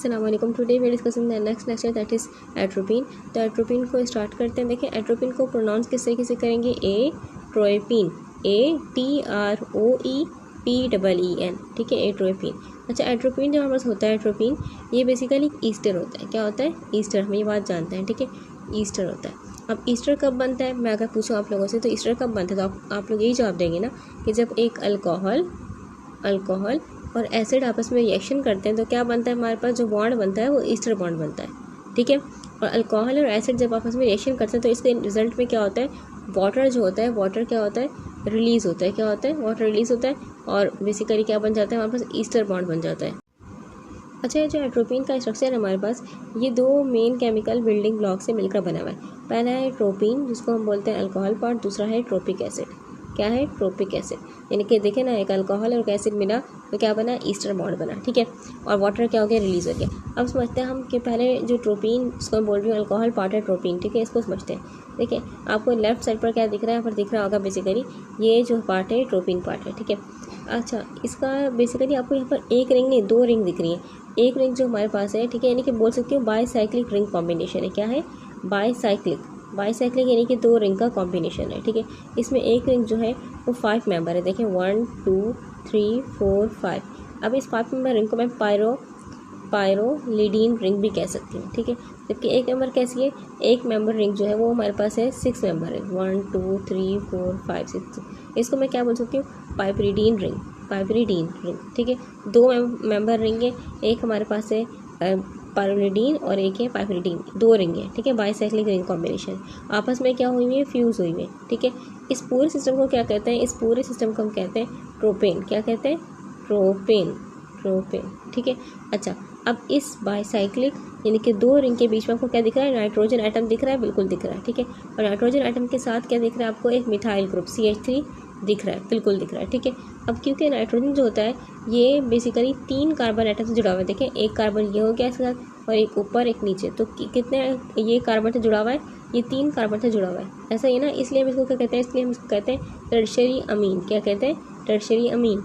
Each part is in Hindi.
अस्सलाम वालेकुम। Today we are discussing the next lecture that is atropine. तो एट्रोपिन को स्टार्ट करते हैं। देखिए एट्रोपिन को प्रोनाउंस किस तरीके से करेंगे, एट्रोपिन, ATROEPEEN, ठीक है, एट्रोपिन। अच्छा, एट्रोपिन जो हमारे पास होता है, एट्रोपिन ये बेसिकली ईस्टर होता है। क्या होता है? ईस्टर। हम ये बात जानते हैं, ठीक है, ईस्टर होता है। अब ईस्टर कब बनता है, मैं अगर पूछूँ आप लोगों से तो ईस्टर कब बनता है, तो आप लोग यही जवाब देंगे ना कि जब एक अल्कोहल और एसिड आपस में रिएक्शन करते हैं तो क्या बनता है, हमारे पास जो बॉन्ड बनता है वो ईस्टर बॉन्ड बनता है, ठीक है। और अल्कोहल और एसिड जब आपस में रिएक्शन करते हैं तो इसके रिजल्ट में क्या होता है, वाटर जो होता है, वाटर क्या होता है, रिलीज़ होता है। क्या होता है? वाटर रिलीज़ होता है और बेसिकली क्या बन जाता है, हमारे पास ईस्टर बॉन्ड बन जाता है। अच्छा, ये जो एट्रोपिन का स्ट्रक्चर है हमारे पास, ये दो मेन केमिकल बिल्डिंग ब्लॉक से मिलकर बना हुआ है। पहला है ट्रोपिन, जिसको हम बोलते हैं अल्कोहल पार्ट। दूसरा है ट्रोपिक एसिड। क्या है? Trophic acid. यानी कि देखें ना, एक अल्कोहल और एक एसिड मिला तो क्या बना, ईस्टर बॉन्ड बना, ठीक है। और वाटर क्या हो गया, रिलीज़ हो गया। अब समझते हैं हम कि पहले जो ट्रोपिन, जिसको मैं बोल रही हूँ अल्कोहल पार्ट है ट्रोपिन, ठीक है, इसको समझते हैं। देखिए आपको लेफ्ट साइड पर क्या दिख रहा है, यहाँ पर दिख रहा होगा बेसिकली ये जो पार्ट है ट्रोपिन पार्ट है, ठीक है। अच्छा, इसका बेसिकली आपको यहाँ पर एक रिंग नहीं, दो रिंग दिख रही है। एक रिंग जो हमारे पास है, ठीक है, यानी कि बोल सकते हो बाईसाइक्लिक रिंग कॉम्बिनेशन है। क्या है? बाईसाइक्लिक यानी कि दो रिंग का कॉम्बिनेशन है, ठीक है। इसमें एक रिंग जो है वो 5 मेंबर है। देखें 1 2 3 4 5। अब इस 5 मेंबर रिंग को मैं पायरोलिडीन रिंग भी कह सकती हूँ, ठीक है। जबकि एक मेंबर कैसी है, एक मेंबर रिंग जो है वो हमारे पास है 6 मेंबर है, 1 2 3 4 5 6। इसको मैं क्या बोल सकती हूँ, पाइपरिडीन रिंग, ठीक है। दो मेंबर रिंग है, एक हमारे पास है पायरोलिडीन और एक है पाइपरिडीन, दो रिंग है, ठीक है। बाईसाइक्लिक रिंग कॉम्बिनेशन आपस में क्या हुई है, फ्यूज़ हुई है, ठीक है। इस पूरे सिस्टम को क्या कहते हैं, इस पूरे सिस्टम को हम कहते हैं ट्रोपेन। क्या कहते हैं? ट्रोपेन, ठीक है। अच्छा, अब इस बाईसाइक्लिक यानी कि दो रिंग के बीच में आपको क्या दिख रहा है, नाइट्रोजन एटम दिख रहा है, बिल्कुल दिख रहा है, ठीक है। और नाइट्रोजन एटम के साथ क्या दिख रहा है आपको, एक मिथाइल ग्रुप CH3 दिख रहा है, बिल्कुल दिख रहा है, ठीक है। अब क्योंकि नाइट्रोजन जो होता है ये बेसिकली 3 कार्बन एटम से जुड़ा हुआ है। देखें एक कार्बन ये हो गया इसके साथ और एक ऊपर एक नीचे, तो कितने ये कार्बन से जुड़ा हुआ है, ये 3 कार्बन से जुड़ा हुआ है, ऐसा ही ना। इसलिए हम इसको क्या कहते हैं, इसलिए हम इसको कहते हैं टर्शियरी अमीन। क्या कहते हैं? टर्शियरी अमीन।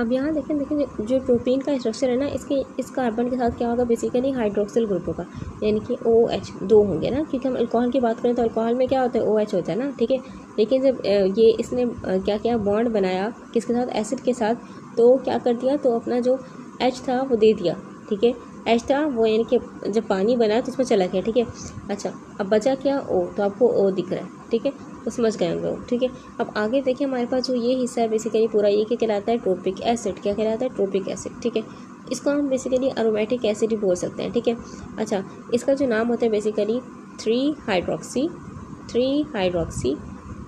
अब यहाँ देखें जो प्रोटीन का स्ट्रक्चर है ना, इसके इस कार्बन के साथ क्या होगा, बेसिकली हाइड्रोक्सिल ग्रुप होगा, यानी कि OH दो होंगे ना, क्योंकि हम अल्कोहल की बात करें तो अल्कोहल में क्या होता है, OH होता है ना, ठीक है। लेकिन जब ये इसने क्या क्या बॉन्ड बनाया किसके साथ, एसिड के साथ, तो क्या कर दिया, तो अपना जो H था वो दे दिया, ठीक है। H था वो, यानी कि जब पानी बना तो उसमें चला गया, ठीक है। अच्छा, अब बचा क्या, O, तो आपको O दिख रहा है, ठीक है, तो समझ गए होंगे वो, ठीक है। अब आगे देखिए हमारे पास जो ये हिस्सा है बेसिकली पूरा ये क्या कहलाता है, ट्रोपिक एसिड। क्या कहलाता है? ट्रोपिक एसिड, ठीक है। इसको हम बेसिकली अरोमेटिक एसिड भी बोल सकते हैं, ठीक है। अच्छा, इसका जो नाम होता है बेसिकली 3 हाइड्रोक्सी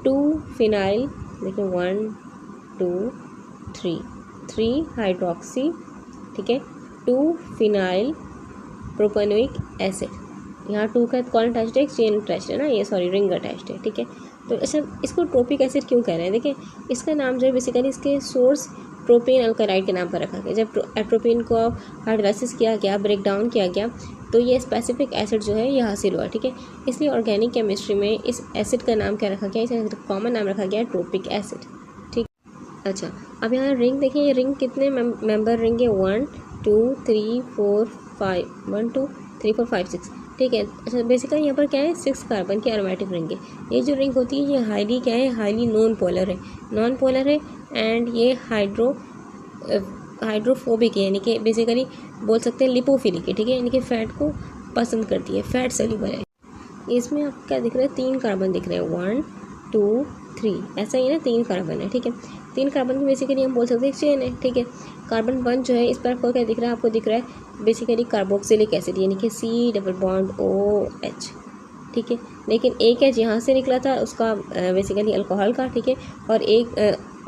2 फिनाइल, देखिए 1 2 3 हाइड्रोक्सी, ठीक है, 2 फिनाइल प्रोपेनोइक एसिड। यहाँ 2 का कौन अटैच्ड है, चेन अटैच्ड है ना, ये सॉरी रिंग अटैच्ड है, ठीक है। तो अच्छा, इसको ट्रोपिक एसिड क्यों कह रहे हैं, देखिए इसका नाम जो है बेसिकली इसके सोर्स प्रोपेन अल्कलाइड के नाम पर रखा गया। जब एट्रोपिन को हाइड्रोलाइसिस किया गया, ब्रेक डाउन किया गया, तो ये स्पेसिफिक एसिड जो है ये हासिल हुआ, ठीक है। इसलिए ऑर्गेनिक केमिस्ट्री में इस एसिड का नाम क्या रखा गया, इस कॉमन नाम रखा गया ट्रोपिक एसिड, ठीक। अच्छा, अब यहाँ रिंग देखिए, ये रिंग कितने मेंबर रिंग है, 1 2 3 4 5, 1 2 3 4 5 6, ठीक है। अच्छा, बेसिकली यहाँ पर क्या है, 6 कार्बन की एरोमेटिक रिंग है। ये जो रिंग होती है ये हाईली क्या है, हाईली नॉन पोलर है एंड ये हाइड्रोफोबिक है, यानी कि बेसिकली बोल सकते हैं लिपोफिलिक है, ठीक है, यानी कि फैट को पसंद करती है, फैट सेल्यूबल है। इसमें आपको क्या दिख रहा है, 3 कार्बन दिख रहे हैं, 1 2 3, ऐसा ही ना, 3 कार्बन है, ठीक है। 3 कार्बन की बेसिकली हम बोल सकते हैं चेन है, ठीक है। कार्बन 1 जो है इस पर आपको क्या दिख रहा है, आपको दिख रहा है बेसिकली कार्बोक्सिलिक एसिड, यानी कि C डबल बॉन्ड OH, ठीक है। लेकिन एक H यहाँ से निकला था उसका बेसिकली अल्कोहल का, ठीक है, और एक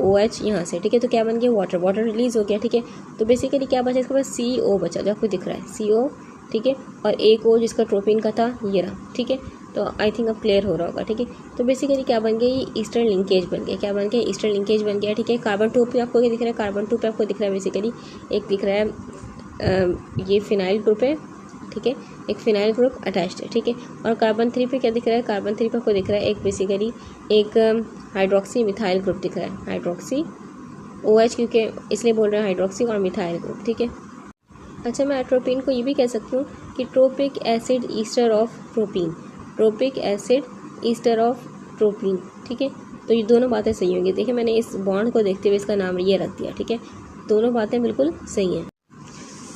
OH यहाँ से, ठीक है। तो क्या बन गया, वाटर रिलीज हो गया, ठीक है। तो बेसिकली क्या बचा, इसके पास CO बचा, जो आपको दिख रहा है CO, ठीक है। और एक O जिसका ट्रोपिन का था ये रहा, ठीक है। तो आई थिंक अब क्लियर हो रहा होगा, ठीक है। तो बेसिकली क्या बन गया, ये ईस्टर्न लिंकेज बन गया, क्या बन गया, ईस्टर्न लिंकेज बन गया, ठीक है। कार्बन 2 पे आपको क्या दिख रहा है, कार्बन 2 पे आपको दिख रहा है बेसिकली एक दिख रहा है ये फिनाइल ग्रुप है, ठीक है, एक फिनाइल ग्रुप अटैच्ड है, ठीक है। और कार्बन 3 पे क्या दिख रहा है, कार्बन 3 पे आपको दिख रहा है एक बेसिकली एक हाइड्रोक्सी मिथाइल ग्रुप दिख रहा है, हाइड्रोक्सी OH, क्योंकि इसलिए बोल रहे हैं हाइड्रोक्सी और मिथाइल ग्रुप, ठीक है। अच्छा, मैं एट्रोपिन को ये भी कह सकती हूँ कि trophic acid ester of propene, trophic acid ester of propene. ठीक है, तो ये दोनों बातें सही होंगी। देखिए मैंने इस बॉन्ड को देखते हुए इसका नाम ये रख दिया। ठीक है, दोनों बातें बिल्कुल सही हैं।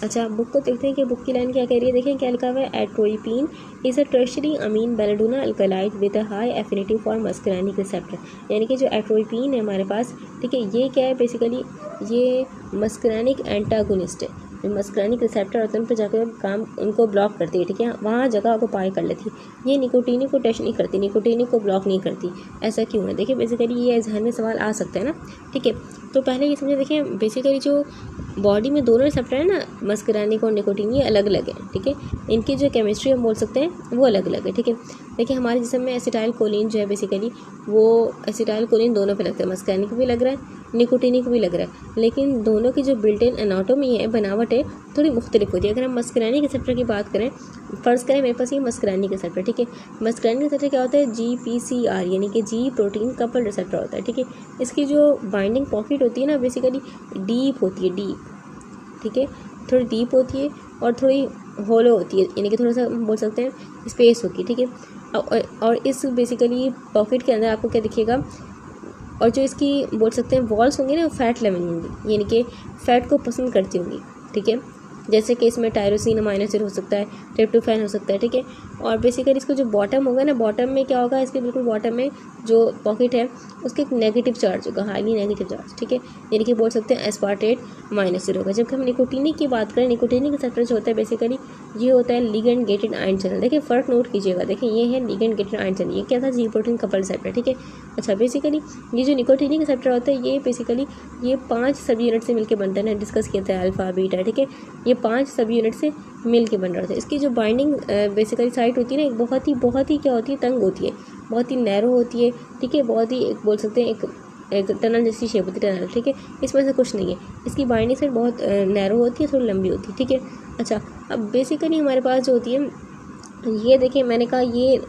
अच्छा, बुक को देखते हैं कि बुक की लाइन क्या कह रही है। देखिए क्या लिखा हुआ है, atropine is a tertiary amine belladonna alkaloid with a high affinity for muscarinic receptor. यानी कि जो एट्रोइपिन है हमारे पास, ठीक है, ये क्या है बेसिकली, ये मस्करानिक एंटागोनिस्ट है। मस्करानिक रिसेप्टर होते हैं उन पर जाकर काम उनको ब्लॉक करती है। ठीक है, वहाँ जगह को पाई कर लेती है। ये निकोटीनिक को टच नहीं करती, निकोटीनिक को ब्लॉक नहीं करती। ऐसा क्यों है? देखिए बेसिकली ये जहन में सवाल आ सकता है ना। ठीक है, तो पहले ये समझे, देखिए बेसिकली जो बॉडी में दोनों रिसेप्टर है ना, मस्करानिक और निकोटीन, ये अलग अलग है। ठीक है, इनकी जो केमिस्ट्री हम बोल सकते हैं वो अलग अलग है। ठीक है, देखिए हमारे जिस्म में एसिटाइल कोलिन जो है बेसिकली, वो एसिटाइल कोलिन दोनों पे लगता है, मस्करानिक भी लग रहा है, निकोटीनिक भी लग रहा है, लेकिन दोनों की जो बिल्ट इन एनाटोमी है, बनावट है, थोड़ी मुख्तलिफ होती है। अगर हम मस्करानिक रिसेप्टर की बात करें, फ़र्ज़ करें मेरे पास ये मस्करानिक रिसेप्टर। ठीक है, मस्करानिक रिसेप्टर क्या होता है, GPCR यानी कि जी प्रोटीन कपल रिसेप्टर होता है। ठीक है, इसकी जो बाइंडिंग पॉकेट होती है ना बेसिकली डीप होती है, डीप। ठीक है, थोड़ी डीप होती है और थोड़ी होलो होती है, यानी कि थोड़ा सा बोल सकते हैं स्पेस होगी। ठीक है, और इस बेसिकली पॉकेट के अंदर आपको क्या दिखेगा, और जो इसकी बोल सकते हैं वॉल्स होंगी ना, फैट लविंग होंगी, यानी कि फ़ैट को पसंद करती होंगी। ठीक है, जैसे कि इसमें टायरोसिन अमाइनो एसिड हो सकता है, ट्रिप्टोफैन हो सकता है। ठीक है, और बेसिकली इसको जो बॉटम होगा ना, बॉटम में क्या होगा, इसके बिल्कुल बॉटम में जो पॉकेट है उसके एक नेगेटिव चार्ज होगा, हाईली नेगेटिव चार्ज। ठीक है, यानी कि बोल सकते हैं एस्पार्टेट अमाइनो एसिड होगा। जब हम निकोटीनिक की बात करें, निकोटीनिक रिसेप्टर जो होता है बेसिकली ये होता है लिगेंड गेटेड आयन चैनल। देखिए फ़र्क नोट कीजिएगा, देखिए ये है लिगेंड गेटेड आयन चैनल, ये क्या था, जी प्रोटीन कपल रिसेप्टर। ठीक है, अच्छा बेसिकली ये जो निकोटीनिक रिसेप्टर होता है, ये बेसिकली ये 5 सब यूनिट से मिलकर बनता है, डिस्कस किया था अल्फा बीटा। ठीक है, ये 5 सब यूनिट से मिल के बन रहा होता है। इसकी जो बाइंडिंग बेसिकली साइट होती है ना, बहुत ही क्या होती है, तंग होती है, बहुत ही नैरो होती है। ठीक है, बहुत ही बोल सकते हैं एक टनल जैसी शेप होती है, टनल। ठीक है, इसमें से कुछ नहीं है, इसकी बाइंडिंग साइड बहुत नैरो होती है, थोड़ी लंबी होती है। ठीक है, अच्छा अब बेसिकली हमारे पास जो होती है, ये देखिए मैंने कहा ये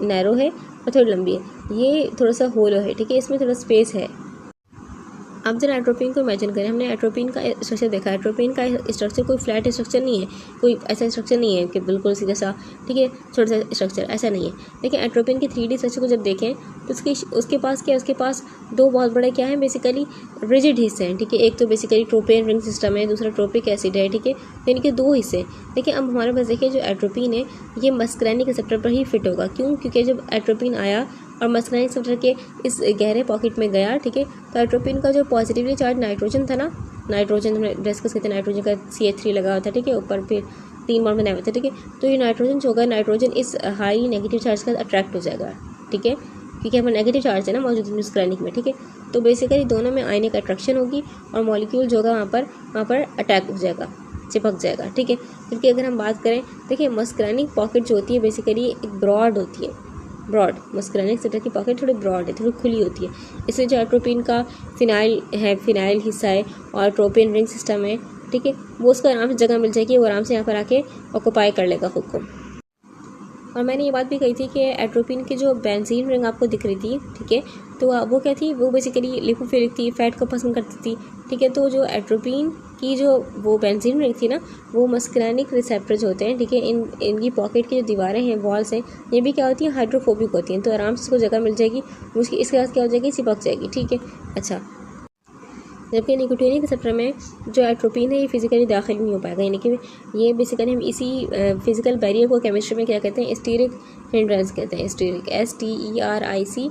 नैरो है और थोड़ी लंबी है, ये थोड़ा सा होलो है। ठीक है, इसमें थोड़ा स्पेस है। अब जरा एट्रोपिन को इमेजिन करें, हमने एट्रोपिन का स्ट्रक्चर देखा है। एट्रोपिन का स्ट्रक्चर कोई फ्लैट स्ट्रक्चर नहीं है, कोई ऐसा स्ट्रक्चर नहीं है कि बिल्कुल सीधा सा, ठीक है, छोटा सा स्ट्रक्चर, ऐसा नहीं है। लेकिन एट्रोपिन की 3D स्ट्रक्चर को जब देखें तो उसके पास क्या है, उसके पास दो बहुत बड़े क्या है बेसिकली रिजिड हिस्से हैं। ठीक है, एक तो बेसिकली ट्रोपेन रिंग सिस्टम है, दूसरा ट्रोपिक एसिड है। ठीक है, यानी कि 2 हिस्से। देखिए अब हमारे पास देखिए जो एट्रोपिन है ये मस्करानिक रिसेप्टर पर ही फिट होगा। क्यों? क्योंकि जब एट्रोपिन आया और मस्करानिक रिसेप्टर के इस गहरे पॉकेट में गया, ठीक है, तो एट्रोपिन का जो पॉजिटिवली चार्ज नाइट्रोजन था ना, नाइट्रोजन हमने डिस्कस किया था, नाइट्रोजन का CH3 लगा हुआ था। ठीक है, ऊपर फिर 3 बॉन्ड बनाए हुए थे। ठीक है, तो ये नाइट्रोजन जो होगा, नाइट्रोजन इस हाई नेगेटिव चार्ज का अट्रैक्ट हो जाएगा। ठीक है, क्योंकि हमारा नेगेटिव चार्ज है ना मौजूद मस्करानिक में। ठीक है, तो बेसिकली दोनों में आयनिक अट्रैक्शन होगी और मॉलिक्यूल जो होगा वहाँ पर अटैक हो जाएगा, चिपक जाएगा। ठीक है, क्योंकि अगर हम बात करें, देखिए मस्करानिक पॉकेट जो होती है बेसिकली एक ब्रॉड होती है, ब्रॉड मस्करानिक रिसेप्टर की पॉकेट थोड़ी ब्रॉड है, थोड़ी खुली होती है। इसलिए जो एट्रोपिन का फिनाइल हिस्सा है और ट्रोपिन रिंग सिस्टम है, ठीक है, वो उसको आराम से जगह मिल जाएगी, वो आराम से यहाँ पर आके ऑक्यूपाई कर लेगा खुद को। और मैंने ये बात भी कही थी कि एट्रोपिन की जो बेंजीन रिंग आपको दिख रही थी, ठीक है, तो वो क्या थी, वो बेसिकली लिपोफिलिक थी, फैट को पसंद करती थी। ठीक है, तो जो एट्रोपिन की जो वो बेंजीन रिंग थी ना, वो मस्करानिक रिसेप्टर जो होते हैं, ठीक है, इनकी पॉकेट की जो दीवारें हैं, वॉल्स हैं, ये भी क्या होती हैं, हाइड्रोफोबिक होती हैं, तो आराम से इसको जगह मिल जाएगी, उसकी इसके पास क्या हो जाएगी, चिपक जाएगी। ठीक है, अच्छा, जबकि निकोटीनिक रिसेप्टर में जो एट्रोपिन है ये फिजिकली दाखिल नहीं हो पाएगा, यानी कि ये बेसिकली हम इसी फिजिकल बैरियर को केमिस्ट्री में क्या कहते हैं, स्टीरिक हिंड्रेंस कहते हैं, स्टीरिक STERICHINDRANCE।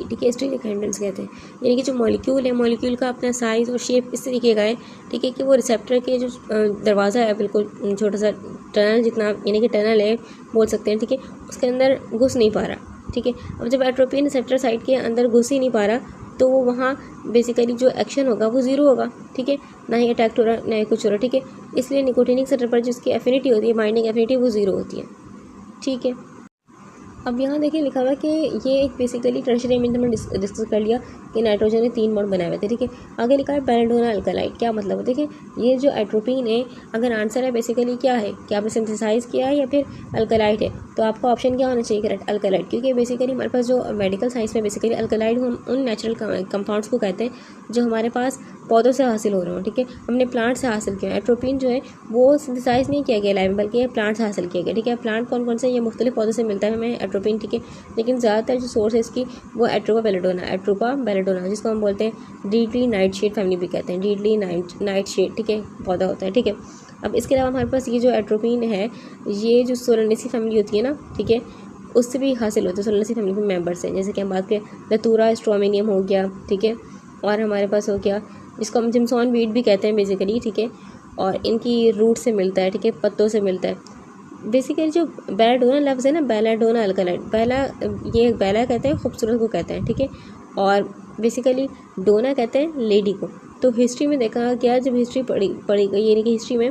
ठीक है, स्टीरिक हिंड्रेंस कहते हैं, यानी कि जो मॉलिक्यूल है, मॉलिक्यूल का अपना साइज़ और शेप इस तरीके का है, ठीक है, कि वो रिसेप्टर के जो दरवाज़ा है बिल्कुल छोटा सा टनल जितना, यानी कि टनल है बोल सकते हैं, ठीक है, उसके अंदर घुस नहीं पा रहा। ठीक है, अब जब एट्रोपिन रिसेप्टर साइड के अंदर घुस ही नहीं पा रहा, तो वो वहाँ बेसिकली जो एक्शन होगा वो ज़ीरो होगा। ठीक है, ना ही अटैक हो रहा, ना ही कुछ हो रहा। ठीक है, इसलिए निकोटीनिक रिसेप्टर पर जिसकी एफिनिटी होती है, बाइंडिंग एफिनिटी, वो ज़ीरो होती है। ठीक है, अब यहाँ देखिए लिखा हुआ है कि ये एक बेसिकली टर्शियरी अमीन हमने डिस्कस कर लिया कि नाइट्रोजन ने 3 बॉन्ड बनाए हुए थे, ठीक है। आगे लिखा है बेलेडोना अल्कलाइड, क्या मतलब है? देखिए ये जो एट्रोपिन है, अगर आंसर है बेसिकली क्या है कि आपने सिंथेसाइज किया है या फिर अल्कलाइड है, तो आपका ऑप्शन क्या होना चाहिए? Correct, alkaloid. क्योंकि बेसिकली हमारे पास जो मेडिकल साइंस में बेसिकली अल्कलाइड हम उन नेचुरल कंपाउंड्स को कहते हैं जो हमारे पास पौधों से हासिल हो रहे हो, ठीक है, हमने प्लांट से हासिल किया। एट्रोपिन जो है वो सिंथेसाइज नहीं किया गया लाइव, बल्कि प्लांट से हासिल किया गया, ठीक है। प्लांट कौन कौन से? ये मुख्तलिफ पौधों से मिलता है हमें एट्रोपिन, ठीक है। लेकिन ज़्यादातर जो सोर्स है इसकी वो एट्रोपा बेलेडोना, जिसको हम बोलते हैं डीडली नाइटशेड फैमिली भी कहते हैं, डीडली नाइटशेड, ठीक है, पौधा होता है, ठीक है। अब इसके अलावा हमारे पास ये जो एट्रोपिन है, ये जो सोलानेसी फैमिली होती है ना, ठीक है, उससे भी हासिल होता है। सोलानेसी फैमिली के मेंबर्स हैं, जैसे कि हम बात करें दतूरा स्ट्रोमेनियम हो गया, ठीक है, और हमारे पास हो गया इसको हम जिम्सॉन वीट भी कहते हैं बेसिकली, ठीक है, और इनकी रूट से मिलता है, ठीक है, पत्तों से मिलता है। बेसिकली जो बेलाडोना लफ्ज़ है ना, बेलाडोना अल्कलाइड, ये बेला कहते हैं खूबसूरत को कहते हैं, ठीक है, और बेसिकली डोना कहते हैं लेडी को। तो हिस्ट्री में देखा गया, जब हिस्ट्री पढ़ी गई, यानी कि हिस्ट्री में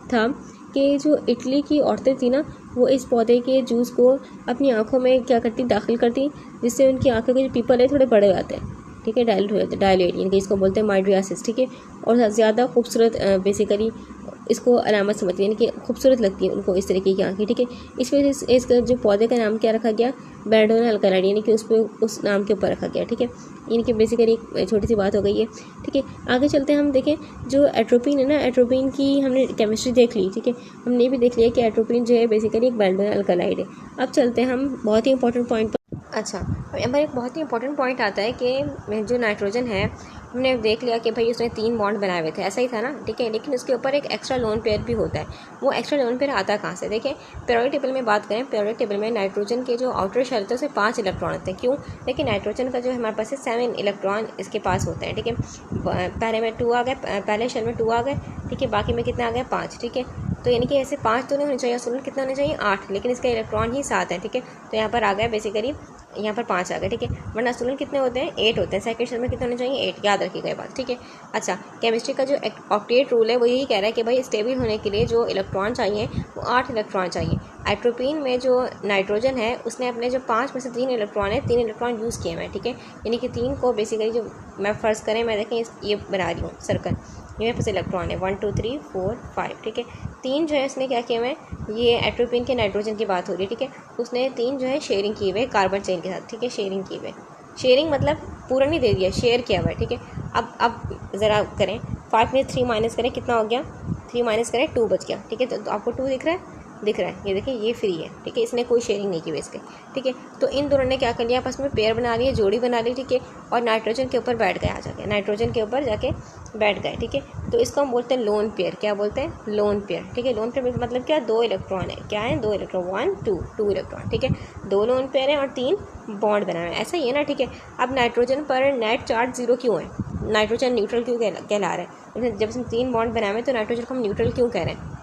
था कि जो इटली की औरतें थी ना, वो इस पौधे के जूस को अपनी आँखों में क्या करती, दाखिल करती, जिससे उनकी आँखों के जो पीपल है थोड़े बड़े हो जाते हैं, ठीक है, डायलेट हो जाते हैं, डायलेट यानी कि इसको बोलते हैं माइड्रियासिस, ठीक है, और ज़्यादा खूबसूरत बेसिकली इसको अलामत समझती है, यानी कि खूबसूरत लगती है उनको इस तरीके की आँखें, ठीक है। इस वजह से इसका जो पौधे का नाम क्या रखा गया? बेलाडोना अल्कलाइड, यानी कि उस नाम के ऊपर रखा गया, ठीक है। यानी कि बेसिकली एक छोटी सी बात हो गई है, ठीक है। आगे चलते हैं, हम देखें जो एट्रोपिन है ना, एट्रोपिन की हमने केमिस्ट्री देख ली, ठीक है, हमने ये भी देख लिया कि एट्रोपिन जो है बेसिकली एक बेलाडोना अल्कलाइड है। अब चलते हैं हम बहुत ही इंपॉर्टेंट पॉइंट पर। अच्छा, अब एक बहुत ही इंपॉर्टेंट पॉइंट आता है कि जो नाइट्रोजन है, हमने देख लिया कि भाई उसने 3 बॉन्ड बनाए हुए थे, ऐसा ही था ना, ठीक है, लेकिन उसके ऊपर एक एक्स्ट्रा लोन पेयर भी होता है। वो एक्स्ट्रा लोन पेयर आता कहाँ से? देखें, पीरियोडिक टेबल में बात करें, पीरियोडिक टेबल में नाइट्रोजन के जो आउटर शेल थे उसमें 5 इलेक्ट्रॉन होते हैं। क्यों? लेकिन नाइट्रोजन का जो हमारे पास है 7 इलेक्ट्रॉन इसके पास होते हैं, ठीक है। पहले में 2 आ गए, पहले शेल में 2 आ गए, ठीक है, बाकी में कितने आ गए? 5, ठीक है। तो यानी कि ऐसे 5 तो नहीं होने चाहिए, असूलन कितना होना चाहिए? 8, लेकिन इसका इलेक्ट्रॉन ही 7 है, ठीक है। तो यहाँ पर आ गया बेसिकली, यहाँ पर 5 आ गए, ठीक है, वरना असूलन कितने होते हैं? 8 होते हैं। सेकंड शेल में कितने होने चाहिए? 8, याद रखिएगा ये बात, ठीक है। अच्छा, केमिस्ट्री का जो ऑक्टेट रूल है वो यही कह रहा है कि भाई स्टेबल होने के लिए जो इलेक्ट्रॉन चाहिए वो 8 इलेक्ट्रॉन चाहिए। एट्रोपिन में जो नाइट्रोजन है उसने अपने जो 5 में से 3 इलेक्ट्रॉन है, 3 इलेक्ट्रॉन यूज़ किए हैं, ठीक है, यानी कि 3 को बेसिकली जो मैं फ़र्ज़ करें, मैं देखें ये बना रही हूँ सर्कल, ये मेरे पास इलेक्ट्रॉन है 1 2 3 4 5, ठीक है। 3 जो है इसने क्या किया हुए, ये एट्रोपिन के नाइट्रोजन की बात हो रही है, ठीक है, उसने 3 जो है शेयरिंग की हुए कार्बन चेन के साथ, ठीक है, शेयरिंग की हुए, शेयरिंग मतलब पूरा नहीं दे दिया, शेयर किया हुआ है, ठीक है। अब ज़रा करें, 5 में 3 माइनस करें, कितना हो गया? 3 माइनस करें 2 बच गया, ठीक है। तो आपको 2 दिख रहा है? दिख रहा है, ये देखिए, ये फ्री है, ठीक है, इसने कोई शेयरिंग नहीं की हुई इसके, ठीक है। तो इन दोनों ने क्या कर लिया, आपस में पेयर बना लिए, जोड़ी बना ली, ठीक है, और नाइट्रोजन के ऊपर बैठ गए, आ जाके नाइट्रोजन के ऊपर जाके बैठ गए, ठीक है। तो इसको हम बोलते हैं लोन पेयर। क्या बोलते हैं? लोन पेयर, ठीक है। लोन पेयर मतलब क्या? 2 इलेक्ट्रॉन है, क्या है? 2 इलेक्ट्रॉन, 1 2 इलेक्ट्रॉन, ठीक है, 2 लोन पेयर हैं और 3 बॉन्ड बना है, ऐसा ही है ना, ठीक है। अब नाइट्रोजन पर नेट चार्ज 0 क्यों है? नाइट्रोजन न्यूट्रल क्यों कहला रहा है? जब इसमें 3 बॉन्ड बनाए हुए तो नाइट्रोजन को हम न्यूट्रल क्यों कह रहे हैं?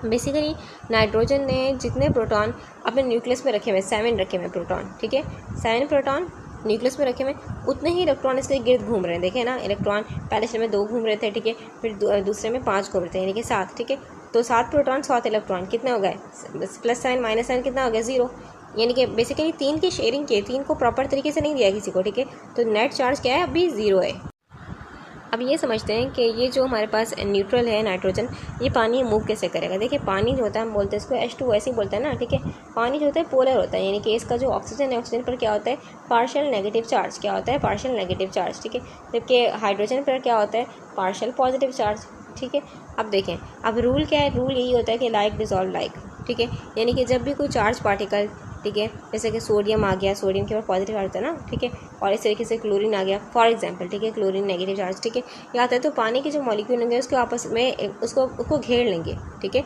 बेसिकली नाइट्रोजन ने जितने प्रोटॉन अपने न्यूक्लियस में रखे हुए, 7 रखे हुए प्रोटॉन, ठीक है, 7 प्रोटॉन न्यूक्लियस में रखे हुए, उतने ही इलेक्ट्रॉन इसके गिर्द घूम रहे हैं, देखें ना, इलेक्ट्रॉन पहले शेल में 2 घूम रहे थे, ठीक है, फिर दूसरे में 5 घूम रहे थे, यानी कि 7, ठीक है। तो 7 प्रोटॉन 7 इलेक्ट्रॉन कितने हो गए? +7 -7 कितना हो गया? 0, यानी कि बेसिकली 3 की शेयरिंग की, 3 को प्रॉपर तरीके से नहीं दिया किसी को, ठीक है। तो नेट चार्ज क्या है? अभी 0 है। अब ये समझते हैं कि ये जो हमारे पास न्यूट्रल है नाइट्रोजन, ये पानी मूव कैसे करेगा। देखिए, पानी जो होता है हम बोलते हैं इसको H2 ऐसे ही बोलते हैं ना, ठीक है। पानी जो होता है पोलर होता है, यानी कि इसका जो ऑक्सीजन है, ऑक्सीजन पर क्या होता है? Partial negative charge. क्या होता है? पार्शियल नेगेटिव चार्ज, ठीक है। जबकि हाइड्रोजन पर क्या होता है? पार्शियल पॉजिटिव चार्ज, ठीक है। अब देखें, अब रूल क्या है? रूल यही होता है कि लाइक डिजॉल्व लाइक, ठीक है, यानी कि जब भी कोई चार्ज पार्टिकल, ठीक है, जैसे कि सोडियम आ गया, सोडियम के ऊपर पॉजिटिव चार्ज होता है ना, ठीक है, और इस तरीके से क्लोरीन आ गया फॉर एग्जांपल, ठीक है, क्लोरीन नेगेटिव चार्ज, ठीक है, ये आता है, तो पानी के जो मॉलिक्यूल होंगे उसको आपस में उसको घेर लेंगे, ठीक है।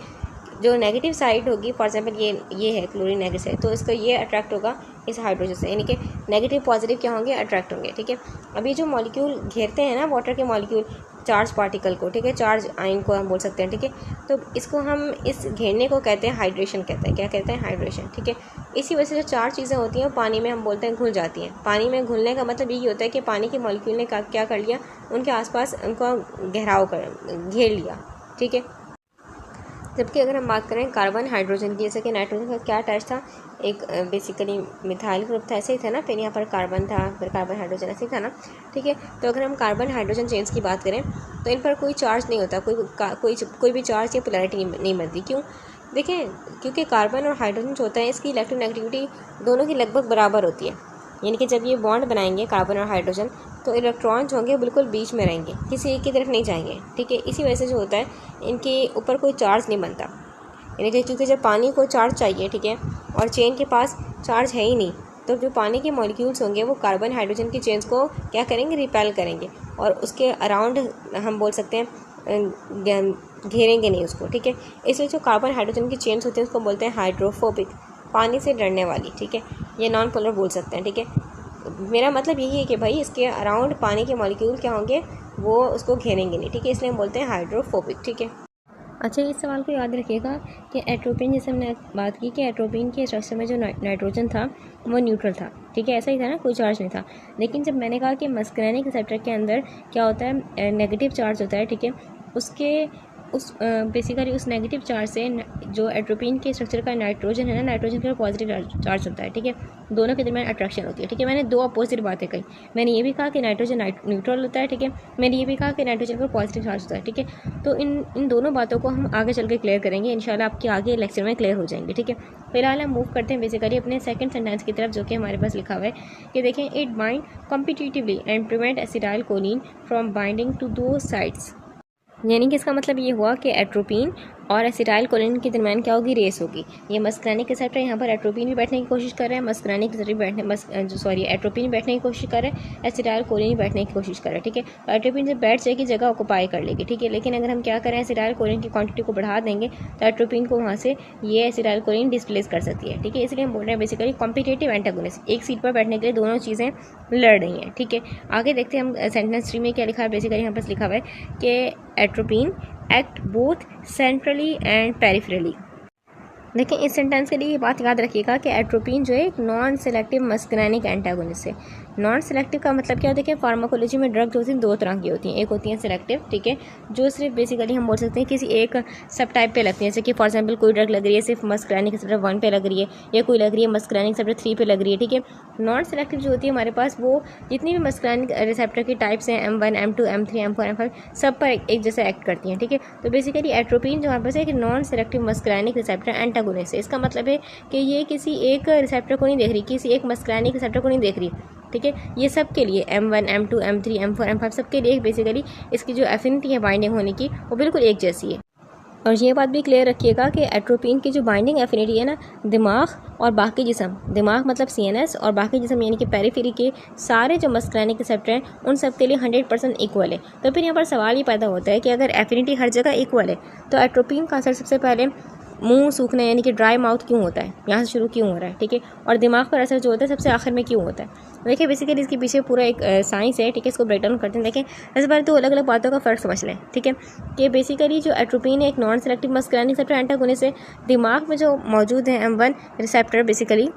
जो नेगेटिव साइड होगी, फॉर एग्जांपल ये है क्लोरीन नेगेटिव साइड, तो इसका ये अट्रैक्ट होगा इस हाइड्रोजन से, यानी कि नेगेटिव पॉजिटिव क्या होंगे? अट्रैक्ट होंगे, ठीक है। अभी जो मॉलिक्यूल घेरते हैं ना वाटर के मॉलिक्यूल चार्ज पार्टिकल को, ठीक है, चार्ज आयन को हम बोल सकते हैं, ठीक है। तो इसको हम इस घेरने को कहते हैं हाइड्रेशन कहते हैं। क्या कहते हैं? हाइड्रेशन, ठीक है। इसी वजह से जो 4 चीज़ें होती हैं वो पानी में हम बोलते हैं घुल जाती हैं। पानी में घुलने का मतलब यही होता है कि पानी के मॉलिक्यूल ने क्या कर लिया? उनके आसपास उनको घेराव कर घेर लिया, ठीक है। जबकि अगर हम बात करें कार्बन हाइड्रोजन की, जैसे कि नाइट्रोजन का क्या अटैच था, एक बेसिकली मिथाइल ग्रुप था, ऐसे ही था ना, फिर यहाँ पर कार्बन था, फिर कार्बन हाइड्रोजन, ऐसे ही था ना, ठीक है। तो अगर हम कार्बन हाइड्रोजन चेन्स की बात करें तो इन पर कोई चार्ज नहीं होता, कोई भी चार्ज या पोलैरिटी नहीं बनती। क्यों? देखें, क्योंकि कार्बन और हाइड्रोजन जो होता है इसकी इलेक्ट्रोनेगेटिविटी दोनों की लगभग बराबर होती है। यानी कि जब ये बॉन्ड बनाएंगे कार्बन और हाइड्रोजन तो इलेक्ट्रॉन जो होंगे बिल्कुल बीच में रहेंगे, किसी एक की तरफ नहीं जाएंगे, ठीक है। इसी वजह से जो होता है इनके ऊपर कोई चार्ज नहीं बनता। यानी कि क्योंकि जब पानी को चार्ज चाहिए, ठीक है, और चेन के पास चार्ज है ही नहीं, तो जो पानी के मॉलिक्यूल्स होंगे वो कार्बन हाइड्रोजन की चेन्स को क्या करेंगे, रिपेल करेंगे, और उसके अराउंड हम बोल सकते हैं घेरेंगे नहीं उसको, ठीक है। इसलिए जो कार्बन हाइड्रोजन की चेन्स होती हैं उसको बोलते हैं हाइड्रोफोबिक, पानी से डरने वाली, ठीक है, ये नॉन पोलर बोल सकते हैं, ठीक है। मेरा मतलब यही है कि भाई इसके अराउंड पानी के मॉलिक्यूल क्या होंगे, वो उसको घेरेंगे नहीं, ठीक है, इसलिए हम बोलते हैं हाइड्रोफोबिक, ठीक है। अच्छा, इस सवाल को याद रखिएगा कि एट्रोपिन, जैसे हमने बात की कि एट्रोपिन के स्ट्रक्चर में जो नाइट्रोजन था वो न्यूट्रल था, ठीक है, ऐसा ही था ना, कोई चार्ज नहीं था। लेकिन जब मैंने कहा कि मस्करैनिक रिसेप्टर के अंदर क्या होता है, नेगेटिव चार्ज होता है, ठीक है, बेसिकली उस नेगेटिव चार्ज से जो एट्रोपिन के स्ट्रक्चर का नाइट्रोजन है ना, नाइट्रोजन का पॉजिटिव चार्ज होता है, ठीक है, दोनों के दरमियान अट्रैक्शन होती है, ठीक है। मैंने दो अपोजिट बातें कही, मैंने ये भी कहा कि नाइट्रोजन न्यूट्रल होता है, ठीक है, मैंने ये भी कहा कि नाइट्रोजन का पॉजिटिव चार्ज होता है, ठीक है। तो इन दोनों बातों को हम आगे चल के क्लियर करेंगे इंशाल्लाह, आपके आगे लेक्चर में क्लियर हो जाएंगे, ठीक है। फिलहाल हम मूव करते हैं बेसिकली अपने सेकंड सेंटेंस की तरफ, जो कि हमारे पास लिखा हुआ है कि देखें, it bind competitively and prevent acetylcholine from binding to दो साइड्स। यानी कि इसका मतलब ये हुआ कि एट्रोपिन और एसिटाइल कोलिन के दरमियान क्या होगी, रेस होगी। ये मस्करैनिक रिसेप्टर यहाँ पर एट्रोपिन भी बैठने की कोशिश कर रहे हैं, मस्करैनिक रिसेप्टर एट्रोपिन बैठने की कोशिश कर रहे हैं, एसिटाइल कोलिन भी बैठने की कोशिश कर रहे हैं, ठीक है। तो एट्रोपिन जब बैठ जाएगी जगह ऑक्युपाई कर लेगी, ठीक है। लेकिन अगर हम क्या करें, एसिटाइल कोलिन की क्वांटिटी को बढ़ा देंगे तो एट्रोपिन को वहाँ से ये एसिटाइल कोलिन डिस्प्लेस कर सकती है, ठीक है। इसलिए हम बोल रहे हैं बेसिकली कॉम्पिटिटिव एंटागोनिस्ट, एक सीट पर बैठने के लिए दोनों चीज़ें लड़ रही हैं, ठीक है। आगे देखते हैं हम सेंटेंस 3 में क्या लिखा है। बेसिकली यहाँ पर लिखा हुआ है कि atropine act both centrally and peripherally. देखिए, इस सेंटेंस के लिए ये बात याद रखिएगा कि एट्रोपिन जो है एक नॉन सेलेक्टिव मस्करैनिक एंटागोनिस्ट है। नॉन सेलेक्टिव का मतलब क्या होता है कि फार्माकोलॉजी में ड्रग जो होती हैं दो तरह की होती हैं, एक होती है सेलेक्टिव, ठीक है, जो सिर्फ बेसिकली हम बोल सकते हैं किसी एक सब टाइप पे लगती है, जैसे कि फॉर एग्जांपल कोई ड्रग लग रही है सिर्फ मस्करैनिक रिसेप्टर 1 पे लग रही है, या कोई लग रही है मस्करैनिक रिसेप्टर 3 पे लग रही है, ठीक है। नॉन सेलेक्टिव जो होती है हमारे पास, वो जितनी भी मस्करैनिक रिसेप्टर की टाइप्स हैं M1, M2, M3, M4, M5 सब पर एक जैसे एक्ट करती हैं, ठीक है। तो बेसिकली एट्रोपिन जो हमारे पास है एक नॉन सेलेक्टिव मस्करैनिक रिसेप्टर एंटागोनिस्ट है। इसका मतलब है कि ये किसी एक रिसेप्टर को नहीं देख रही, किसी एक मस्करैनिक रिसेप्टर को नहीं देख रही, ठीक है। ये सब के लिए M1, M2, M3, M4, M5 सब के लिए बेसिकली इसकी जो एफिनिटी है बाइंडिंग होने की वो बिल्कुल एक जैसी है। और ये बात भी क्लियर रखिएगा कि एट्रोपिन की जो बाइंडिंग एफिनिटी है ना, दिमाग और बाकी जिस्म, दिमाग मतलब CNS और बाकी जिस्म यानी कि पेरिफेरी के सारे जो मस्करैनिक रिसेप्टर हैं उन सब के लिए 100% इक्वल है। तो फिर यहाँ पर सवाल ये पैदा होता है कि अगर एफिनिटी हर जगह इक्वल है तो एट्रोपिन का असर सबसे पहले मुंह सूखना यानी कि ड्राई माउथ क्यों होता है, यहाँ से शुरू क्यों हो रहा है, ठीक है, और दिमाग पर असर जो होता है सबसे आखिर में क्यों होता है। देखिए, बेसिकली इसके पीछे पूरा एक साइंस है, ठीक है, इसको ब्रेक डाउन करते हैं। देखें, इस बार दो अलग अलग बातों का फ़र्क समझ लें, ठीक है, कि बेसिकली जो एट्रोपिन है एक नॉन सेलेक्टिव मस्करैनिक रिसेप्टर एंटागोनिस्ट है। दिमाग में जो मौजूद है M1 रिसेप्टर बेसिकली,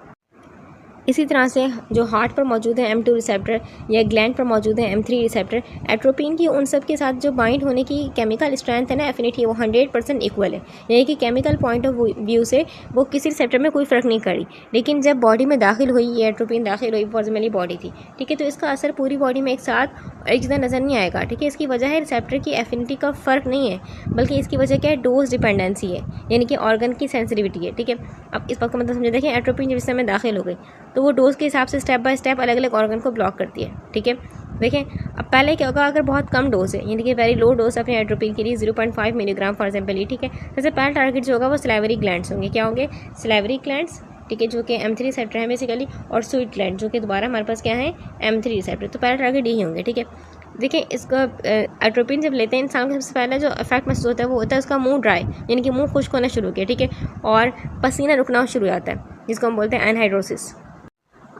इसी तरह से जो हार्ट पर मौजूद है M2 रिसेप्टर या ग्लैंड पर मौजूद है M3 रिसेप्टर, एट्रोपिन की उन सब के साथ जो बाइंड होने की केमिकल स्ट्रेंथ है ना, एफिनिटी, वो 100% इक्वल है। यानी कि केमिकल पॉइंट ऑफ व्यू से वो किसी रिसेप्टर में कोई फ़र्क नहीं करी। लेकिन जब बॉडी में दाखिल हुई, ये एट्रोपिन दाखिल हुई, फॉर्मली बॉडी थी, ठीक है, तो इसका असर पूरी बॉडी में एक साथ एक जगह नज़र नहीं आएगा, ठीक है। इसकी वजह है रिसेप्टर की एफिनिटी का फ़र्क नहीं है, बल्कि इसकी वजह क्या है, डोज डिपेंडेंसी है, यानी कि ऑर्गन की सेंसिटिविटी है, ठीक है। अब इस बात का मतलब समझे। देखें, एट्रोपिन जब इस समय दाखिल हो गई तो वो डोज के हिसाब से स्टेप बाय स्टेप अलग अलग ऑर्गन को ब्लॉक करती है, ठीक है। देखें, अब पहले क्या होगा, अगर बहुत कम डोज है, यानी कि वेरी लो डोज अपने एट्रोपिन के लिए 0.5 मिलीग्राम फॉर एग्जाम्पल, ठीक है। सबसे पहला टारगेट जो होगा वो सलाइवरी ग्लैंड्स होंगे। क्या होंगे? सलाइवरी ग्लैंड्स, ठीक है, जो कि M3 रिसेप्टर है बेसिकली, और स्वीट ग्लैंड जो कि दोबारा हमारे पास क्या है, M3 रिसेप्टर। तो पहला टारगेट यही होंगे, ठीक है। देखिए, इसका एट्रोपिन जब लेते हैं इंसान को सबसे पहला जो इफेक्ट महसूस होता है वो होता है उसका मुंह ड्राई, यानी कि मुंह खुश्क होना शुरू किया, ठीक है, और पसीना रुकना शुरू हो जाता है, जिसको हम बोलते हैं एनहाइड्रोसिस।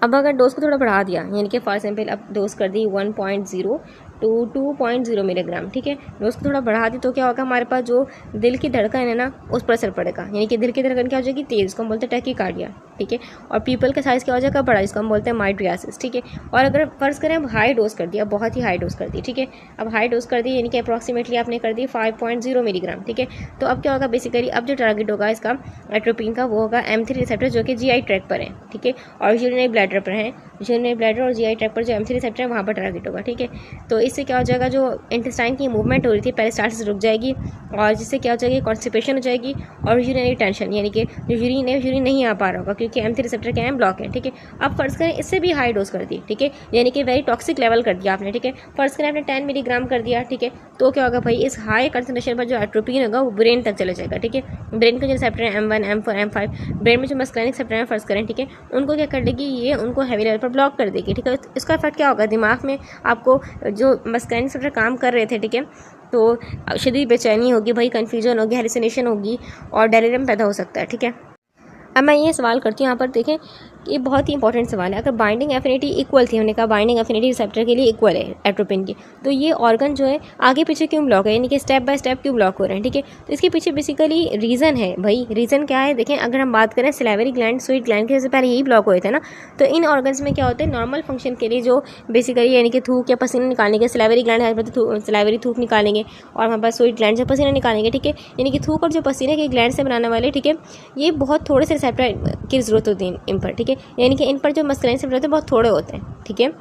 अब अगर डोज को थोड़ा बढ़ा दिया, यानी कि फॉर एग्जाम्पल अब डोज कर दी 1.0 टू 2.0 मिलीग्राम, ठीक है। डोज को थोड़ा बढ़ा दी तो क्या होगा, हमारे पास जो दिल की धड़कन है ना उस पर असर पड़ेगा, यानी कि दिल की धड़कन क्या हो जाएगी, तेज, इसको हम बोलते हैं टैकीकार्डिया, ठीक है। और पीपल का साइज़ क्या हो जाएगा, बड़ा, जिसको हम बोलते हैं माइट्रियासिस, ठीक है। और अगर फर्ज करें अब हाई डोज कर दिया, बहुत ही हाई डोज कर दी, ठीक है। अब हाई डोज कर दी यानी कि अप्रॉक्सीमेटली आपने कर दी 5.0 मिलीग्राम, ठीक है। तो अब क्या होगा, बेसिकली अब जो टारगेट होगा इसका एट्रोपिन का वो होगा M3 रिसेप्टर, जो कि GI ट्रैक पर है, ठीक है, और यूरिनरी ब्लैडर पर है। यूरिनरी ब्लैडर और GI ट्रैक पर जो M3 रिसेप्टर है वहाँ पर टारगेट होगा, ठीक है। तो इससे क्या हो जाएगा, जो इंटेस्टाइन की मूवमेंट हो रही थी पेरिस्टाल्सिस रुक जाएगी, और जिससे क्या हो जाएगी, कॉन्स्टिपेशन हो जाएगी और यूरिनरी टेंशन, यानी कि जो यूरिन है यूरिन नहीं आ पा रहा होगा क्योंकि M3 रिसेप्टर क्या है, ब्लॉक है, ठीक है। अब फर्ज करें इससे भी हाई डोज कर दी, ठीक है, यानी कि वेरी टॉक्सिक लेवल कर दिया आपने, ठीक है। फर्ज करें आपने 10 मिलीग्राम कर दिया, ठीक है। तो क्या होगा भाई, इस हाई कंसंट्रेशन पर जो एट्रोपिन होगा वो ब्रेन तक चला जाएगा, ठीक है। ब्रेन का जो रिसेप्टर है M1, M4, M5, ब्रेन में जो मस्कुलिन रिसेप्टर है फर्ज करें, ठीक है, उनको क्या कर देगी, ये उनको हैवी लेवल पर ब्लॉक कर देगी, ठीक है। इसका इफेक्ट क्या होगा, दिमाग में आपको जो मस्कुलिन रिसेप्टर काम कर रहे थे, ठीक है, तो शदीद बेचैनी होगी भाई, कन्फ्यूजन होगी, हेलुसिनेशन होगी और डेलिरियम पैदा हो सकता है, ठीक है। अब मैं ये सवाल करती हूँ यहाँ पर, देखें ये बहुत ही इंपॉर्टेंट सवाल है। अगर बाइंडिंग एफिनिटी इक्वल थी, हमने कहा बाइंडिंग एफिनिटी रिसेप्टर के लिए इक्वल है एट्रोपिन की, तो ये ऑर्गन जो है आगे पीछे क्यों ब्लॉक है, यानी कि स्टेप बाय स्टेप क्यों ब्लॉक हो रहे हैं, ठीक है। तो इसके पीछे बेसिकली रीज़न है भाई, रीज़न क्या है, देखें अगर हम बात करें सिलेवरी ग्लैंड, स्वीट ग्लैंड के सबसे पहले यही ब्लॉक हुए थे ना, तो इन ऑर्गन्स में क्या होता है, नॉर्मल फंक्शन के लिए जो बेसिकली यानी कि थूक या पसीना निकालने के, सिलेवरी ग्लैंड सिलेवरी थूक निकालेंगे और हमारे पास स्वीट ग्लैंड से पसीना निकालेंगे, ठीक है, यानी कि थूक और जो पसीने के ग्लैंड से बनाने वाले, ठीक है, ये बहुत थोड़े से रिसेप्टर की ज़रूरत होती है इन पर, ठीक है, यानी कि इन पर जो मस्कुलिन रिसेप्टर होते हैं बहुत थोड़े होते हैं, ठीक है,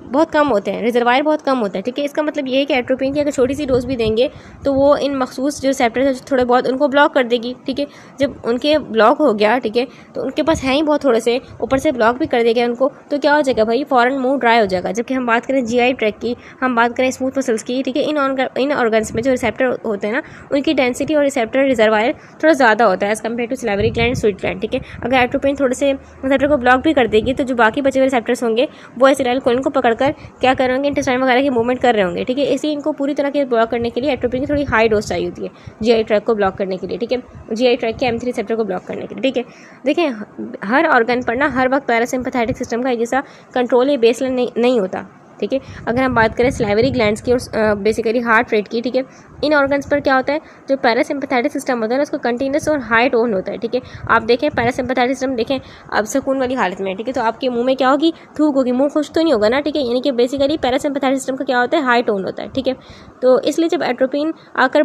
बहुत कम होते हैं, रिजर्वायर बहुत कम होता है, ठीक है। इसका मतलब ये है कि एट्रोपिन की अगर छोटी सी डोज भी देंगे तो वो इन मखसूस जो रिसेप्टर्स हैं थोड़े बहुत उनको ब्लॉक कर देगी, ठीक है। जब उनके ब्लॉक हो गया, ठीक है, तो उनके पास है ही बहुत थोड़े से, ऊपर से ब्लॉक भी कर देगा उनको, तो क्या हो जाएगा भाई, फॉरन मुंह ड्राई हो जाएगा। जबकि हम बात करें GI ट्रैक की, हम बात करें स्मूथ मसल्स की, ठीक है, इन ऑर्गन्स में जो रिसेप्टर होते हैं ना उनकी डेंसिटी और रिसेप्टर रिजर्वायर थोड़ा ज़्यादा होता है as compare to salivary gland, sweet gland, ठीक है। अगर एट्रोपिन थोड़े से रिसेप्टर को ब्लॉक भी कर देगी तो जो बाकी बचे हुए रिसेप्टर्स होंगे वो एसिटाइलकोलिन को पकड़कर क्या करेंगे, इंटेस्टाइन वगैरह की मूवमेंट कर रहे होंगे, ठीक है। इसलिए इनको पूरी तरह के ब्लॉक करने के लिए एट्रोपिन की थोड़ी हाई डोज चाहिए होती है GI ट्रैक को ब्लॉक करने के लिए, ठीक है, GI ट्रैक के M3 रिसेप्टर को ब्लॉक करने के लिए, ठीक है। देखें हर ऑर्गन पर ना हर वक्त पैरासिम्पैथेटिक सिस्टम का एक जैसा कंट्रोल या बेसलाइन नहीं होता, ठीक है। अगर हम बात करें सिलेवरी ग्लैंड्स की और बेसिकली हार्ट रेट की, ठीक है, इन ऑर्गन्स पर क्या होता है, जो पैरासिम्पैथेटिक सिस्टम होता है ना उसको कंटिन्यूस और हाई टोन होता है, ठीक है। आप देखें पैरासिम्पैथेटिक सिस्टम देखें अब सुकून वाली हालत में, ठीक है, तो आपके मुंह में क्या होगी, थूक होगी, मुंह खुश तो नहीं होगा ना, ठीक है, यानी कि बेसिकली पैरासिम्पैथेटिक सिस्टम का क्या होता है, हाई टोन होता है, ठीक है। तो इसलिए जब एट्रोपिन आकर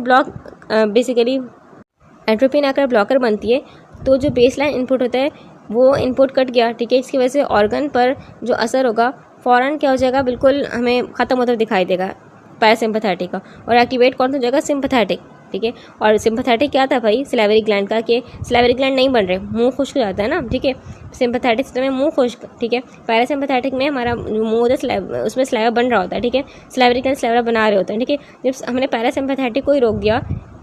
बेसिकली एट्रोपिन आकर ब्लॉकर बनती है तो जो बेसलाइन इनपुट होता है वो इनपुट कट गया, ठीक है। इसकी वजह से ऑर्गन पर जो असर होगा फ़ौरन क्या हो जाएगा, बिल्कुल हमें ख़त्म होता दिखाई देगा पैरासिम्पैथेटिक का, और एक्टिवेट कौन हो जाएगा, सिम्पैथेटिक, ठीक है। और सिम्पैथेटिक क्या था भाई, सिलेवरी ग्लैंड का, कि सिलेवरी ग्लैंड नहीं बन रहे, मुंह खुश्क हो जाता है ना, ठीक है। सिम्पैथेटिक सिस्टम में मुंह खुश्क, ठीक है। पैरासिम्पैथेटिक में हमारा मुंह उसमें स्लाइवा बन रहा होता है, ठीक है, सिलेवरी ग्लैंड स्लाइवा बना रहे होते हैं, ठीक है। जब हमने पैरासिम्पैथेटिक को ही रोक दिया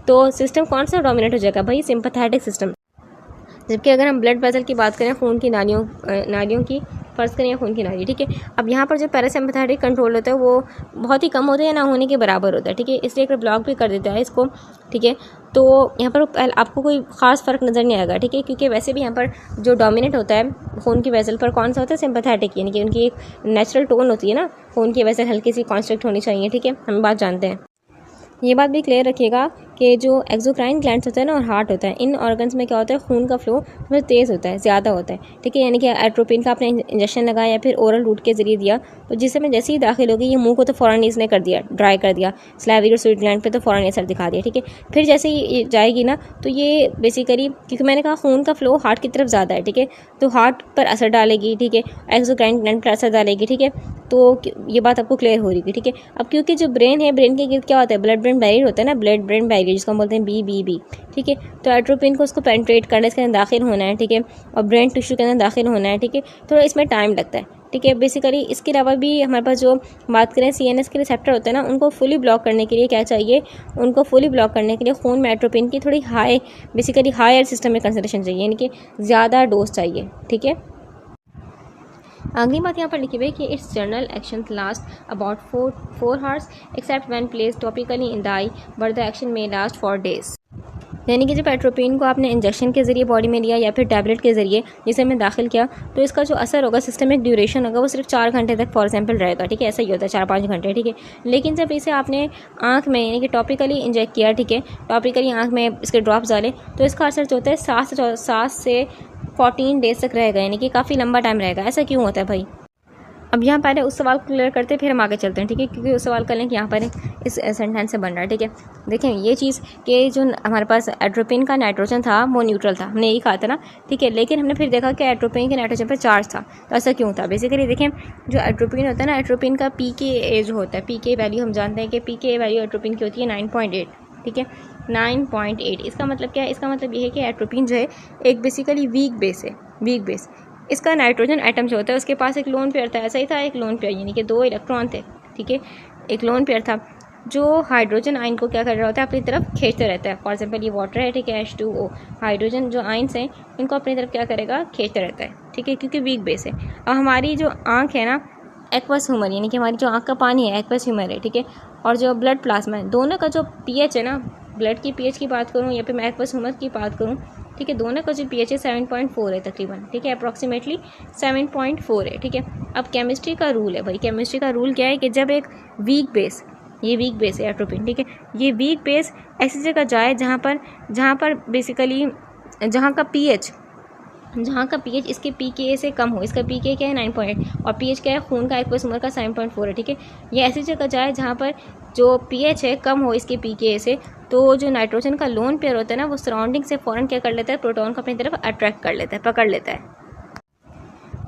तो सिस्टम कौन सा डोमिनेट हो जाएगा भाई, सिम्पैथेटिक सिस्टम। जबकि अगर हम ब्लड वेसल की बात करें, खून की नालियों की फर्ज करें या खून की नाली, ठीक है, अब यहाँ पर जो पैरासिम्पैथेटिक कंट्रोल होता है वो बहुत ही कम होता है या ना होने के बराबर होता है, ठीक है। इसलिए अगर ब्लॉक भी कर देता है इसको, ठीक है, तो यहाँ पर आपको कोई ख़ास फ़र्क नज़र नहीं आएगा, ठीक है, क्योंकि वैसे भी यहाँ पर जो डोमिनेट होता है खून की वेसल पर कौन सा होता है, सिम्पैथेटिक, यानी कि उनकी एक नेचुरल टोन होती है ना, खून की वेसल हल्की सी कॉन्स्ट्रिक्ट होनी चाहिए, ठीक है, हम बात जानते हैं। ये बात भी क्लियर रखिएगा कि जो एक्सोक्राइन ग्लैंड्स होता है ना और हार्ट होता है, इन ऑर्गन्स में क्या होता है, खून का फ्लो बहुत तेज़ होता है, ज़्यादा होता है, ठीक है। यानी कि एट्रोपिन का आपने इंजेक्शन लगाया या फिर ओरल रूट के ज़रिए दिया तो जिस समय जैसे ही दाखिल होगी ये मुंह को तो फ़ौरन इसने कर दिया, ड्राई कर दिया, सिलेवरी और स्वीट ग्लैंड पे तो फ़ौरन असर दिखा दिया, ठीक है। फिर जैसे ही जाएगी ना तो ये बेसिकली, क्योंकि मैंने कहा खून का फ्लो हार्ट की तरफ ज़्यादा है, ठीक है, तो हार्ट पर असर डालेगी, ठीक है, एक्सोक्राइन ग्लैंड पर असर डालेगी, ठीक है। तो ये बात आपको क्लियर हो रही है, ठीक है। अब क्योंकि जो ब्रेन है, ब्रेन के गिर्द क्या होता है, ब्लड ब्रेन बैरियर होता है ना, ब्लड ब्रेन बैरियर जिसको हम बोलते हैं BBB, ठीक है। तो एट्रोपिन को उसको पेनिट्रेट करना, इसके अंदर दाखिल होना है, ठीक है, और ब्रेन टिश्यू के अंदर दाखिल होना है, ठीक है, थोड़ा इसमें टाइम लगता है, ठीक है। बेसिकली इसके अलावा भी हमारे पास जो बात करें CNS के रिसेप्टर होते हैं ना, उनको फुली ब्लॉक करने के लिए क्या चाहिए, उनको फुली ब्लॉक करने के लिए खून में एट्रोपिन की थोड़ी बेसिकली हायर सिस्टम में कंसंट्रेशन चाहिए, यानी कि ज़्यादा डोज चाहिए, ठीक है। अगली बात यहाँ पर लिखी हुई है कि it's general action last about 4 hours except when place topically in the I but the action में लास्ट 4 days। यानी कि जब एट्रोपिन को आपने इंजेक्शन के ज़रिए बॉडी में लिया या फिर टैबलेट के ज़रिए जिसे हमने दाखिल किया, तो इसका जो असर होगा, सिस्टमिक ड्यूरेशन होगा, वो सिर्फ 4 घंटे तक फॉर एग्जाम्पल रहेगा, ठीक है। ऐसा ही होता है 4-5 घंटे, ठीक है। लेकिन जब इसे आपने आँख में यानी कि टॉपिकली इंजेक्ट किया, ठीक है, टॉपिकली आँख में इसके ड्रॉप्स डाले, तो इसका असर जो होता है 7 से 14 डेज तक रहेगा, यानी कि काफ़ी लंबा टाइम रहेगा। ऐसा क्यों होता है भाई? अब यहाँ पहले उस सवाल को क्लियर करते फिर हम आगे चलते हैं, ठीक है, क्योंकि उस सवाल का लिंक यहाँ पर इस सेंटेंस से बन रहा है, ठीक है। देखें ये चीज़ कि जो हमारे पास एट्रोपिन का नाइट्रोजन था वो न्यूट्रल था, हमने यही कहा था ना, ठीक है। लेकिन हमने फिर देखा कि एट्रोपिन के नाइट्रोजन पर चार्ज था, तो ऐसा क्यों था? बेसिकली देखें, जो एट्रोपिन होता है ना, एट्रोपिन का PKA जो होता है, PKA वैल्यू हम जानते हैं कि PKA वैल्यू एट्रोपिन की होती है 9.8, ठीक है, 9.8। इसका मतलब क्या है? इसका मतलब ये है कि एट्रोपिन जो है एक बेसिकली वीक बेस है, वीक बेस। इसका नाइट्रोजन एटम जो होता है उसके पास एक लोन पेयर था, ऐसा ही था, एक लोन पेयर, यानी कि 2 इलेक्ट्रॉन थे, ठीक है, एक लोन पेयर था जो हाइड्रोजन आयन को क्या कर रहा होता है, अपनी तरफ खींचते रहता है। फॉर एग्जाम्पल ये वाटर है, ठीक है, H2O, हाइड्रोजन जो आयन्स हैं इनको अपनी तरफ क्या करेगा, खींचते रहता है, ठीक है, क्योंकि वीक बेस है। अब हमारी जो आँख है ना, एक्वस ह्यूमर, यानी कि हमारी जो आँख का पानी है एक्वस ह्यूमर है, ठीक है, और जो ब्लड प्लाज्मा है, दोनों का जो pH है ना, ब्लड की pH की बात करूँ या फिर मैं एक्वस ह्यूमर की बात करूँ, ठीक है, दोनों का जो pH है 7.4 है तकरीबन, ठीक है, अप्रॉक्सीमेटली 7.4 है, ठीक है। अब केमिस्ट्री का रूल है भाई, केमिस्ट्री का रूल क्या है कि जब एक वीक बेस, ये वीक बेस है एट्रोपिन, ठीक है, ये वीक बेस ऐसी जगह जाए जहाँ पर बेसिकली जहाँ का pH इसके PKA से कम हो, इसका PKA क्या है 9.8 और pH क्या है खून का एक्वस ह्यूमर का 7.4 है, ठीक है। ये ऐसी जगह जाए जहाँ पर जो pH है कम हो इसके PKA से, तो जो नाइट्रोजन का लोन पेयर होता है ना, वो सराउंडिंग से फ़ौरन क्या कर लेता है, प्रोटॉन को अपनी तरफ अट्रैक्ट कर लेता है, पकड़ लेता है।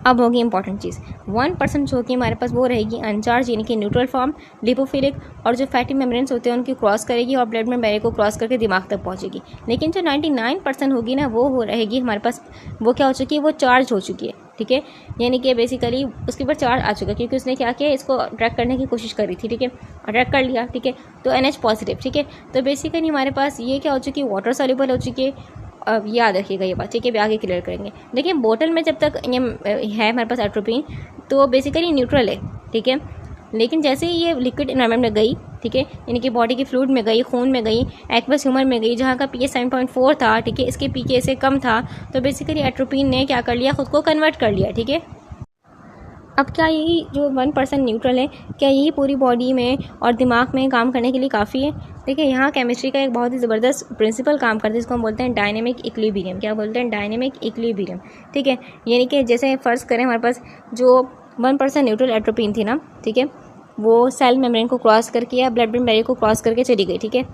अब होगी इंपॉर्टेंट चीज़, 1% जो कि हमारे पास वो रहेगी अनचार्ज, यानी कि न्यूट्रल फॉर्म, लिपोफिलिक, और जो फैटी मेम्ब्रेन्स होते हैं उनकी क्रॉस करेगी और ब्लड में बैरियर को क्रॉस करके दिमाग तक पहुंचेगी। लेकिन जो 99% होगी ना, वो रहेगी हमारे पास, वो क्या हो चुकी है, वो चार्ज हो चुकी है, ठीक है, यानी कि बेसिकली उसके ऊपर चार्ज आ चुका है, क्योंकि उसने क्या किया, इसको अट्रैक्ट करने की कोशिश करी थी, ठीक है, अट्रैक्ट कर लिया, ठीक है, तो NH पॉजिटिव, ठीक है। तो बेसिकली हमारे पास ये क्या हो चुकी है, वाटर सॉल्युबल हो चुकी है। अब याद रखिएगा ये बात, ठीक है, आगे क्लियर करेंगे। देखिए बोतल में जब तक ये है हमारे पास एट्रोपिन, तो बेसिकली न्यूट्रल है, ठीक है, लेकिन जैसे ही ये लिक्विड एनवायरनमेंट में गई, ठीक है, यानी कि बॉडी की फ्लूइड में गई, खून में गई, एक्वस ह्यूमर में गई, जहाँ का pH 7.4 था, ठीक है, इसके PKA से कम था, तो बेसिकली एट्रोपिन ने क्या कर लिया, खुद को कन्वर्ट कर लिया, ठीक है। अब क्या यही जो 1% न्यूट्रल है, क्या यही पूरी बॉडी में और दिमाग में काम करने के लिए काफ़ी है? देखिए यहाँ केमिस्ट्री का एक बहुत ही ज़बरदस्त प्रिंसिपल काम करता है, जिसको हम बोलते हैं डायनेमिक इक्विलिब्रियम। क्या बोलते हैं? डायनेमिक इक्विलिब्रियम, ठीक है। यानी कि जैसे फ़र्ज़ करें हमारे पास जो 1% न्यूट्रल एट्रोपिन थी ना, ठीक है, वो सेल मेम्ब्रेन को क्रॉस करके या ब्लड ब्रेन बैरियर को क्रॉस करके चली गई, ठीक है,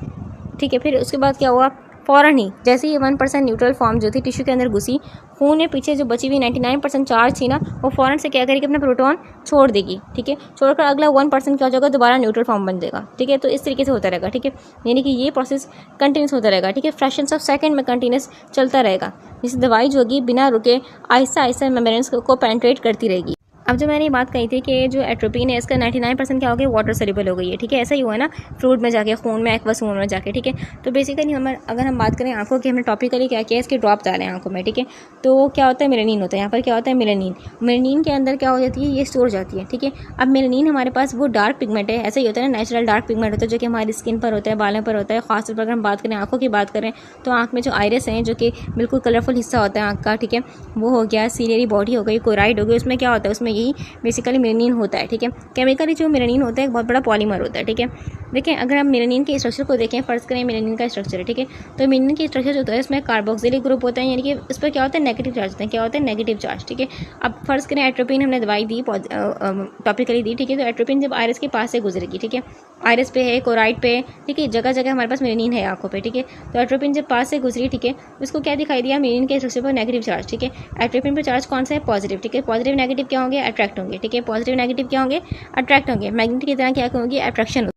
ठीक है। फिर उसके बाद क्या हुआ, फ़ौरन ही जैसे ये 1% न्यूट्रल फॉर्म जो थी टिश्यू के अंदर घुसी, खून में पीछे जो बची हुई 99% चार्ज थी ना, वो फ़ौरन से क्या करेगी, अपना प्रोटॉन छोड़ देगी, ठीक है, छोड़कर अगला 1% क्या हो जाएगा, दोबारा न्यूट्रल फॉर्म बन जाएगा, ठीक है। तो इस तरीके से होता रहेगा, ठीक है, यानी कि ये प्रोसेस कंटिन्यूस होता रहेगा, ठीक है, फ्रैक्शंस ऑफ सेकंड में कंटिन्यूस चलता रहेगा। जैसे दवाई जो होगी बिना रुके आहिस्ता आहिस्ता मेम्ब्रेन्स को पेनिट्रेट करती रहेगी। अब जो मैंने ये बात कही थी कि जो एट्रोपिन है इसका 99% क्या हो गया, वाटर सॉल्युबल हो गई है, ठीक है, ऐसा ही हुआ है ना फ्लूइड में जाके, खून में, एक्वस ह्यूमर में जाके, ठीक है। तो बेसिकली अगर हम बात करें आंखों की, हमने टॉपिकली क्या किया, इसके ड्रॉप डाले आंखों में, ठीक है, तो क्या होता है, मेलानिन होता है, यहाँ पर क्या होता है, मेलानिन के अंदर क्या हो जाती है, ये स्टोर हो जाती है, ठीक है। अब मेलानिन हमारे पास वो डार्क पिगमेंट है, ऐसा ही होता है ना, नेचुरल डार्क पिगमेंट होता है जो कि हमारी स्किन पर होता है, बालों पर होता है। खासतौर पर अगर हम बात करें आंखों की बात करें, तो आँख में जो आइरिस हैं, जो कि बिल्कुल कलरफुल हिस्सा होता है आँख का, ठीक है, वो हो गया, सीलियरी बॉडी हो गई, कोराइड हो गई, उसमें क्या होता है, उसमें यही बेसिकली मेलानिन होता है, ठीक है। केमिकली जो मेलानिन होता है एक बहुत बड़ा पॉलीमर होता है, ठीक है। देखें अगर हम मेलानिन के स्ट्रक्चर को देखें, फ़र्ज़ करें मेलानिन का स्ट्रक्चर है, ठीक है, तो मेलानिन की स्ट्रक्चर जो होता है इसमें कार्बोक्सिलिक ग्रुप होता है, यानी कि उस पर क्या होता है, नेगेटिव चार्ज होते हैं। क्या होता है, नेगेटिव चार्ज, ठीक है। अब फ़र्ज़ करें एट्रोपिन हमने दवाई दी, टॉपिकली दी, ठीक है, तो एट्रोपिन जब आयरस के पास से गुजरेगी, ठीक है, आयरस पे है, कोराइड पे, ठीक है, जगह जगह हमारे पास मेलानिन है आंखों पे, ठीक है। तो एट्रोपिन जब पास से गुजरी, ठीक है, उसको क्या दिखाई दिया, मेलानिन के स्ट्रक्चर पर नेगेटिव चार्ज, ठीक है। एट्रोपिन पर चार्ज कौन सा है, पॉजिटिव, ठीक है। पॉजिटिव नेगेटिव क्या होंगे, अट्रैक्ट होंगे, ठीक है, पॉजिटिव नेगेटिव क्या होंगे, अट्रैक्ट होंगे, मैग्नेट की तरह क्या होंगे, अट्रैक्शन।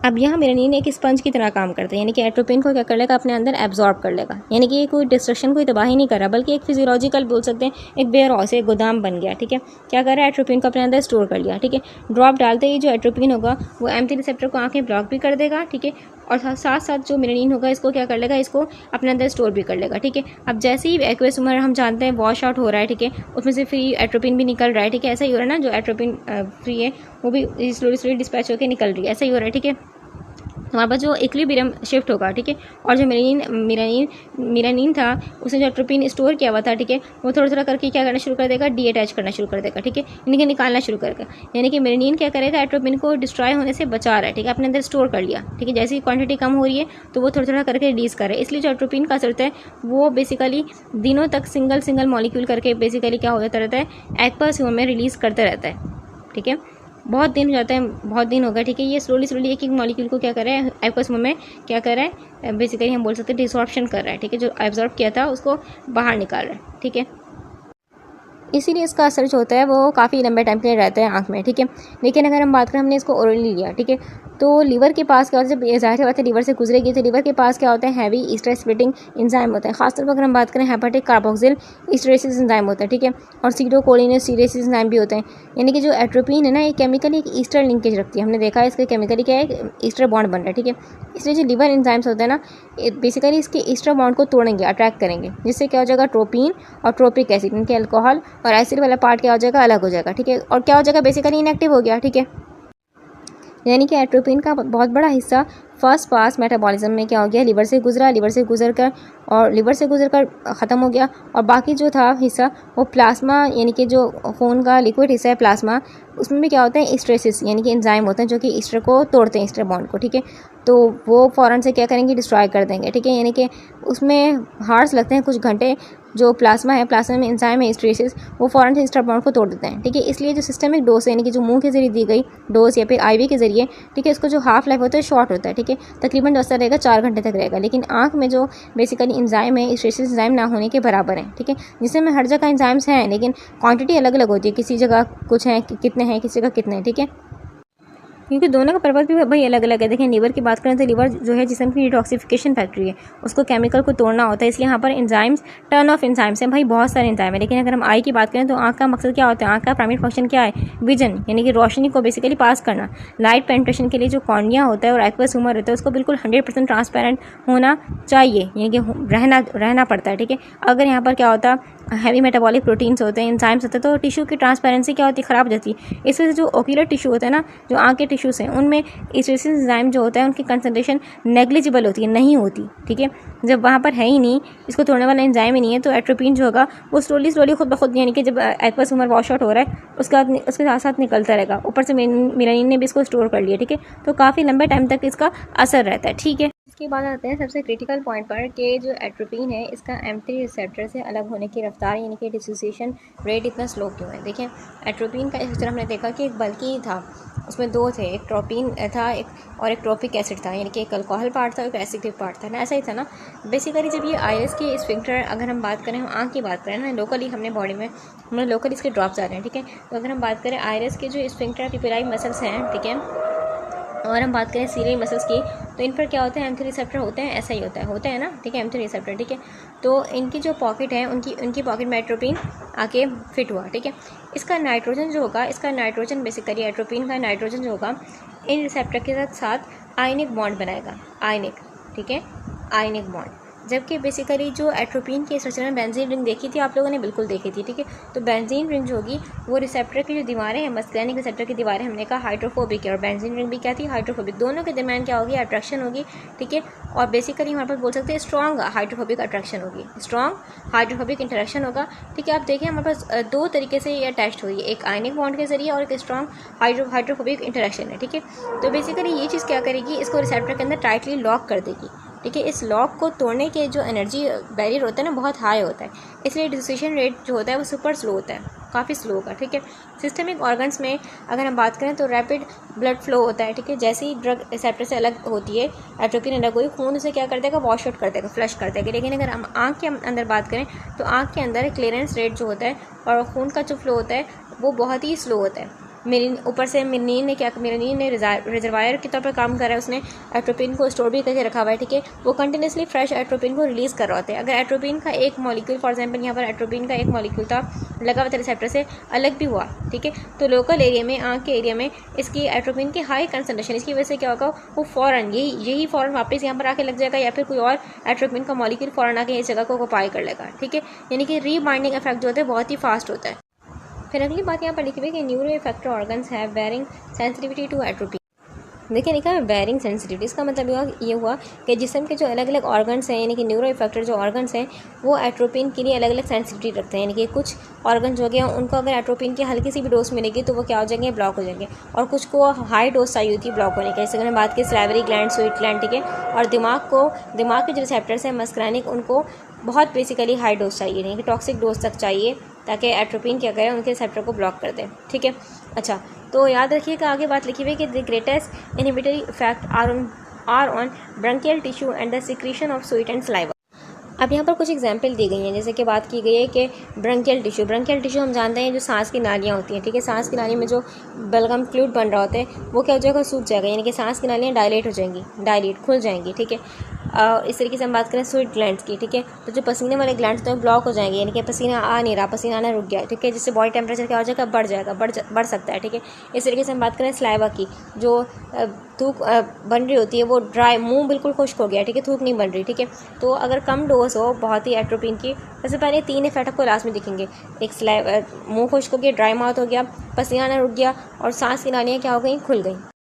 अब यहाँ मेलानिन एक स्पंज की तरह काम करता है, यानी कि एट्रोपिन को क्या कर लेगा, अपने अंदर एब्जॉर्ब कर लेगा, यानी कि ये कोई डिस्ट्रक्शन, कोई तबाही नहीं कर रहा, बल्कि एक फिजियोलॉजिकल बोल सकते हैं, एक वेयर हाउस, एक गोदाम बन गया, ठीक है। क्या कर रहा है, एट्रोपिन को अपने अंदर स्टोर कर लिया, ठीक है। ड्रॉप डालते ही जो एट्रोपिन होगा वो एम्प्टी रिसेप्टर को आंखें ब्लॉक भी कर देगा, ठीक है, और साथ साथ जो मेलानिन होगा इसको क्या कर लेगा, इसको अपने अंदर स्टोर भी कर लेगा, ठीक है। अब जैसे ही एक्वस ह्यूमर हम जानते हैं वॉश आउट हो रहा है, ठीक है, उसमें से फ्री एट्रोपिन भी निकल रहा है, ठीक है, ऐसा ही हो रहा है ना, जो एट्रोपिन फ्री है वो भी स्लोली डिस्पैच होकर निकल रही है, ऐसा ही हो रहा है, ठीक है। हमारे पास जो इक्विलिब्रियम शिफ्ट होगा, ठीक है। और जो मेलानिन था उसने जो एट्रोपिन स्टोर किया हुआ था, ठीक है, वो थोड़ा थोड़ा करके क्या करना शुरू कर देगा, डीअटैच करना शुरू कर देगा, ठीक है, यानी कि निकालना शुरू करेगा। यानी कि मेलानिन क्या करेगा, एट्रोपिन को डिस्ट्रॉय होने से बचा रहा है, ठीक है, अपने अंदर स्टोर कर लिया, ठीक है। जैसे ही क्वांटिटी कम हो रही है तो वो थोड़ा थोड़ा करके रिलीज कर रहा है। इसलिए जो एट्रोपिन का असर होता है वो बेसिकली दिनों तक सिंगल मॉलिक्यूल करके बेसिकली क्या हो जाता रहता है, एक्वस ह्यूमन में रिलीज करता रहता है, ठीक है। बहुत दिन हो जाता है, बहुत दिन हो गया, ठीक है। ये स्लोली एक मॉलिक्यूल को क्या कर रहा है, एक्वस में क्या कर रहा है, बेसिकली हम बोल सकते हैं डिसॉर्प्शन कर रहा है, ठीक है। जो एब्जॉर्ब किया था उसको बाहर निकाल रहा है, ठीक है। इसीलिए इसका असर जो होता है वो काफ़ी लंबे टाइम के लिए रहता है आँख में, ठीक है। लेकिन अगर हम बात करें, हमने इसको ओरली लिया, ठीक है, तो लीवर के पास क्या होता है, जब ज़ाहिर बात है लीवर से गुजरेगी तो लीवर के पास क्या होता है, हैवी ईस्टर स्प्लिटिंग एंजाइम होता है। खासतौर पर अगर हम बात करें हेपेटिक कार्बोक्सिल ईस्टरेसिस एंजाइम होता है, ठीक है। और सीडोकोलिनेस्टीरेसिस एंजाइम भी होते हैं। यानी कि जो एट्रोपिन है ना, ये केमिकली एक ईस्टर लिंकेज रखती है। हमने देखा है इसका केमिकली क्या है, ईस्टर बॉन्ड बन रहा है, ठीक है। इसलिए जो लीवर एंजाइम्स होते हैं ना, बेसिकली इसके ईस्टर बॉन्ड को तोड़ेंगे, अट्रैक्ट करेंगे, जिससे क्या हो जाएगा, ट्रोपिन और ट्रोपिक एसिड, इनके अल्कोहल और एसिड वाला पार्ट क्या हो जाएगा, अलग हो जाएगा, ठीक है। और क्या हो जाएगा, बेसिकली इनएक्टिव हो गया, ठीक है। यानी कि एट्रोपिन का बहुत बड़ा हिस्सा फर्स्ट पास मेटाबॉलिज्म में क्या हो गया, लीवर से गुजरा, लीवर से गुजरकर ख़त्म हो गया। और बाकी जो था हिस्सा वो प्लाज्मा, यानी कि जो खून का लिक्विड हिस्सा है प्लाज्मा, उसमें भी क्या होता है, ईस्टरेसिस यानी कि एंजाइम होते हैं जो कि ईस्टर को तोड़ते हैं, ईस्टर बॉन्ड को, ठीक है। तो वो फ़ौरन से क्या करेंगे, डिस्ट्रॉय कर देंगे, ठीक है। यानी कि उसमें हार्स लगते हैं कुछ घंटे। जो प्लाज्मा में एंजाइम है ईस्टरेसिस, वो फ़ौरन से ईस्टर बॉन्ड को तोड़ देते हैं, ठीक है। इसलिए जो सिस्टमिक डोज है, यानी कि जो मुंह के जरिए दी गई डोज या फिर आईवी के जरिए, ठीक है, इसको जो हाफ लाइफ होता है शॉर्ट होता है, ठीक है। तकरीबन जो असर रहेगा 4 घंटे तक रहेगा। लेकिन आँख में जो बेसिकली एंजाइम है ईस्टरेसिस एंजाइम ना होने के बराबर है, ठीक है। जिसमें हर जगह एंजाइम्स हैं लेकिन क्वांटिटी अलग अलग होती है, किसी जगह कुछ हैं, कितने हैं, किसी जगह कितने हैं, ठीक है। क्योंकि दोनों का पर्पज़ भी भाई अलग अलग है। देखें, लीवर की बात करें तो लीवर जो है जिस्म की डिटॉक्सिफिकेशन फैक्ट्री है, उसको केमिकल को तोड़ना होता है। इसलिए यहाँ पर एंजाइम्स, टर्न ऑफ एंजाइम्स हैं भाई, बहुत सारे एंजाइम है। लेकिन अगर हम आई की बात करें तो आँख का मकसद क्या होता है, आँख का प्राइमरी फंक्शन क्या है, विजन, यानी कि रोशनी को बेसिकली पास करना। लाइट पेनिट्रेशन के लिए जो कॉर्निया होता है और एक्वस ह्यूमर होता है उसको बिल्कुल 100% ट्रांसपेरेंट होना चाहिए, यानी कि रहना पड़ता है, ठीक है। अगर यहाँ पर क्या होता, हैवी मेटाबॉलिक प्रोटीन्स होते हैं, एंजाइम्स होते हैं, तो टिश्यू की ट्रांसपेरेंसी क्या होती है, ख़राब हो जाती है। इस वजह से जो ओक्यूलर टिश्यू होता है ना, जो आँख के टिश्यूज़ हैं, उनमें ईस्टरेसिस एंजाइम जो होता है उनकी कंसंट्रेशन नेग्लिजिबल होती है, नहीं होती, ठीक है। जब वहाँ पर है ही नहीं, इसको तोड़ने वाला एंजाइम ही नहीं है, तो एट्रोपिन जो होगा वो स्लोली खुद ब खुद, यानी कि जब एक्वस ह्यूमर वॉश आउट हो रहा है उसके साथ साथ निकलता रहेगा। ऊपर से मेलानिन ने भी इसको स्टोर कर लिया, ठीक है। तो काफ़ी लंबे टाइम तक इसका असर रहता है, ठीक है। इसके बाद आते हैं सबसे क्रिटिकल पॉइंट पर कि जो एट्रोपिन है इसका M3 रिसेप्टर से अलग होने की रफ्तार, यानी कि डिसोसिएशन रेट इतना स्लो क्यों है। देखिए, एट्रोपिन का इस तरह हमने देखा कि एक बल्कि था, उसमें 2 थे, एक ट्रोपिन था और एक ट्रोपिक एसिड था, यानी कि एक अल्कोहल पार्ट था, एक एसिडिक पार्ट था ना, ऐसा ही था ना। बेसिकली जब ये आइरिस के स्फिंक्टर, अगर हम बात करें, हम आँख की बात करें ना, लोकली हमने बॉडी में हमने लोकली इसके ड्रॉप्स आ रहे हैं, ठीक है। तो अगर हम बात करें आइरिस के जो स्फिंक्टर पिपिलाई मसल्स हैं, ठीक है, और हम बात करें सीरियल मसल्स की, तो इन पर क्या होता है, M3 रिसेप्टर होते हैं, ऐसा ही होता है ना, ठीक है, M3 रिसेप्टर, ठीक है। तो इनकी जो पॉकेट है, उनकी पॉकेट में एट्रोपिन आके फिट हुआ, ठीक है। इसका नाइट्रोजन जो होगा, बेसिकली एट्रोपिन का नाइट्रोजन जो होगा इन रिसेप्टर के साथ आयनिक बॉन्ड बनाएगा, आयनिक, ठीक है, आयनिक बॉन्ड। जबकि बेसिकली जो एट्रोपिन की स्ट्रक्चर में बेंजीन रिंग देखी थी आप लोगों ने, बिल्कुल देखी थी, ठीक है। तो बेंजीन रिंग जो होगी वो रिसेप्टर की जो दीवारें हैं, मस्कुलिनिक रिसेप्टर की दीवारें, हमने कहा हाइड्रोफोबिक है, और बेंजीन रिंग भी क्या थी, हाइड्रोफोबिक। दोनों के दरमियान क्या होगी, अट्रैक्शन होगी, ठीक है। और बेसिकली हमारे पास बोल सकते हैं स्ट्रॉन्ग हाइड्रोफोबिक अट्रैक्शन होगी, स्ट्रॉन्ग हाइड्रोफोबिक इंटरेक्शन होगा, ठीक है। आप देखिए हमारे पास 2 तरीके से ये अटैच्ड हुई है, एक आयनिक बॉन्ड के जरिए और एक स्ट्रॉन्ग हाइड्रोफोबिक इंटरेक्शन है, ठीक है। तो बेसिकली ये चीज़ क्या करेगी, इसको रिसेप्टर के अंदर टाइटली लॉक कर देगी, ठीक है। इस लॉक को तोड़ने के जो एनर्जी बैरियर होता है ना, बहुत हाई होता है, इसलिए डिसोसिएशन रेट जो होता है वो सुपर स्लो होता है, काफ़ी स्लो होगा, ठीक है। सिस्टमिक ऑर्गन्स में अगर हम बात करें तो रैपिड ब्लड फ्लो होता है, ठीक है। जैसे ही ड्रग रिसेप्टर से अलग होती है, एट्रोपिन अलग हुई, खून उसे क्या कर देगा, वॉश आउट कर देगा, फ्लश कर देगा। लेकिन अगर हम आँख के अंदर बात करें तो आँख के अंदर क्लियरेंस रेट जो होता है और खून का जो फ्लो होता है वो बहुत ही स्लो होता है। ऊपर से मेलानिन ने रिजर्वायर के तौर पर काम कर रहा है, उसने एट्रोपिन को स्टोर भी करके रखा हुआ है, ठीक है। वो कंटिन्यूसली फ्रेश एट्रोपिन को रिलीज़ कर रहा होता है। अगर एट्रोपिन का एक मॉलिक्यूल, फॉर एग्जांपल यहाँ पर एट्रोपिन का एक मॉलिक्यूल था लगा हुआ था रिसेप्टर से, अलग भी हुआ, ठीक है, तो लोकल एरिया में, आँख के एरिया में इसकी एट्रोपिन की हाई कंसंट्रेशन, इसकी वजह से क्या होगा, वो फ़ौरन यही फ़ौरन वापस यहाँ पर आके लग जाएगा, या फिर कोई और एट्रोपिन का मॉलिक्यूल फ़ौरन आके इस जगह को ऑक्युपाई कर लेगा, ठीक है। यानी कि रीबाइंडिंग इफेक्ट जो होता है बहुत ही फास्ट होता है। फिर अगली बात यहाँ पर लिखी हुई है कि neuroeffector organs have varying sensitivity to atropine. देखिए लिखा है वेरिंग सेंसिटिविटी। इसका मतलब ये हुआ कि जिस्म के जो अलग अलग ऑर्गन्स हैं, यानी कि न्यूरो इफेक्टर जो ऑर्गन्स हैं वो एट्रोपिन के लिए अलग अलग सेंसिटिविटी रखते हैं। यानी कि कुछ ऑर्गन जो हो गया उनको अगर एट्रोपिन की हल्की सी भी डोज मिलेगी तो वो क्या हो जाएंगे, ब्लॉक हो जाएंगे, और कुछ को हाई डोज चाहिए होती है ब्लॉक होने की। जैसे अगर हम बात की सलाइवरी ग्लैंड, स्वीट ग्लैंड, ठीक है, और दिमाग के जो रिसेप्टर्स हैं मस्कुरानिक, उनको बहुत बेसिकली हाई डोज चाहिए, यानी कि टॉक्सिक डोज तक चाहिए, ताकि एट्रोपिन क्या करें, उनके रिसेप्टर को ब्लॉक कर दें। ठीक है, अच्छा तो याद रखिएगा आगे बात लिखी हुई है कि the greatest inhibitory effect are on bronchial tissue and the secretion of sweat and saliva. अब यहाँ पर कुछ एग्जाम्पल दी गई हैं, जैसे कि बात की गई है कि ब्रंकियल टिश्यू हम जानते हैं जो सांस की नालियाँ होती हैं। ठीक है, सांस की नाली में जो बलगम फ्लूइड बन रहा होता है वो क्या हो जाएगा, सूख जाएगा, यानी कि सांस की नालियाँ डायलेट हो जाएंगी, खुल जाएंगी। ठीक है, इस तरीके से हम बात करें स्वीट ग्लैंड्स की। ठीक है, तो जो पसीने वाले ग्लैंड्स तो ब्लॉक हो जाएंगे, यानी कि पसीना आ नहीं रहा, पसीना आना रुक गया। ठीक है, जिससे बॉडी टेम्परेचर क्या हो जाएगा, बढ़ सकता है। ठीक है, इस तरीके से हम बात करें सलाइवा की, जो थूक बन रही होती है वो ड्राई, मुंह बिल्कुल खुश्क हो गया। ठीक है, थूक नहीं बन रही। ठीक है, तो अगर कम डोज हो बहुत ही एट्रोपिन की, सबसे पहले 3 इफेक्ट आपको लास्ट में दिखेंगे। एक मुंह खुश्क हो गया, ड्राई माउथ हो गया, पसीना आना रुक गया, और सांस की नालियाँ क्या हो गई, खुल गई।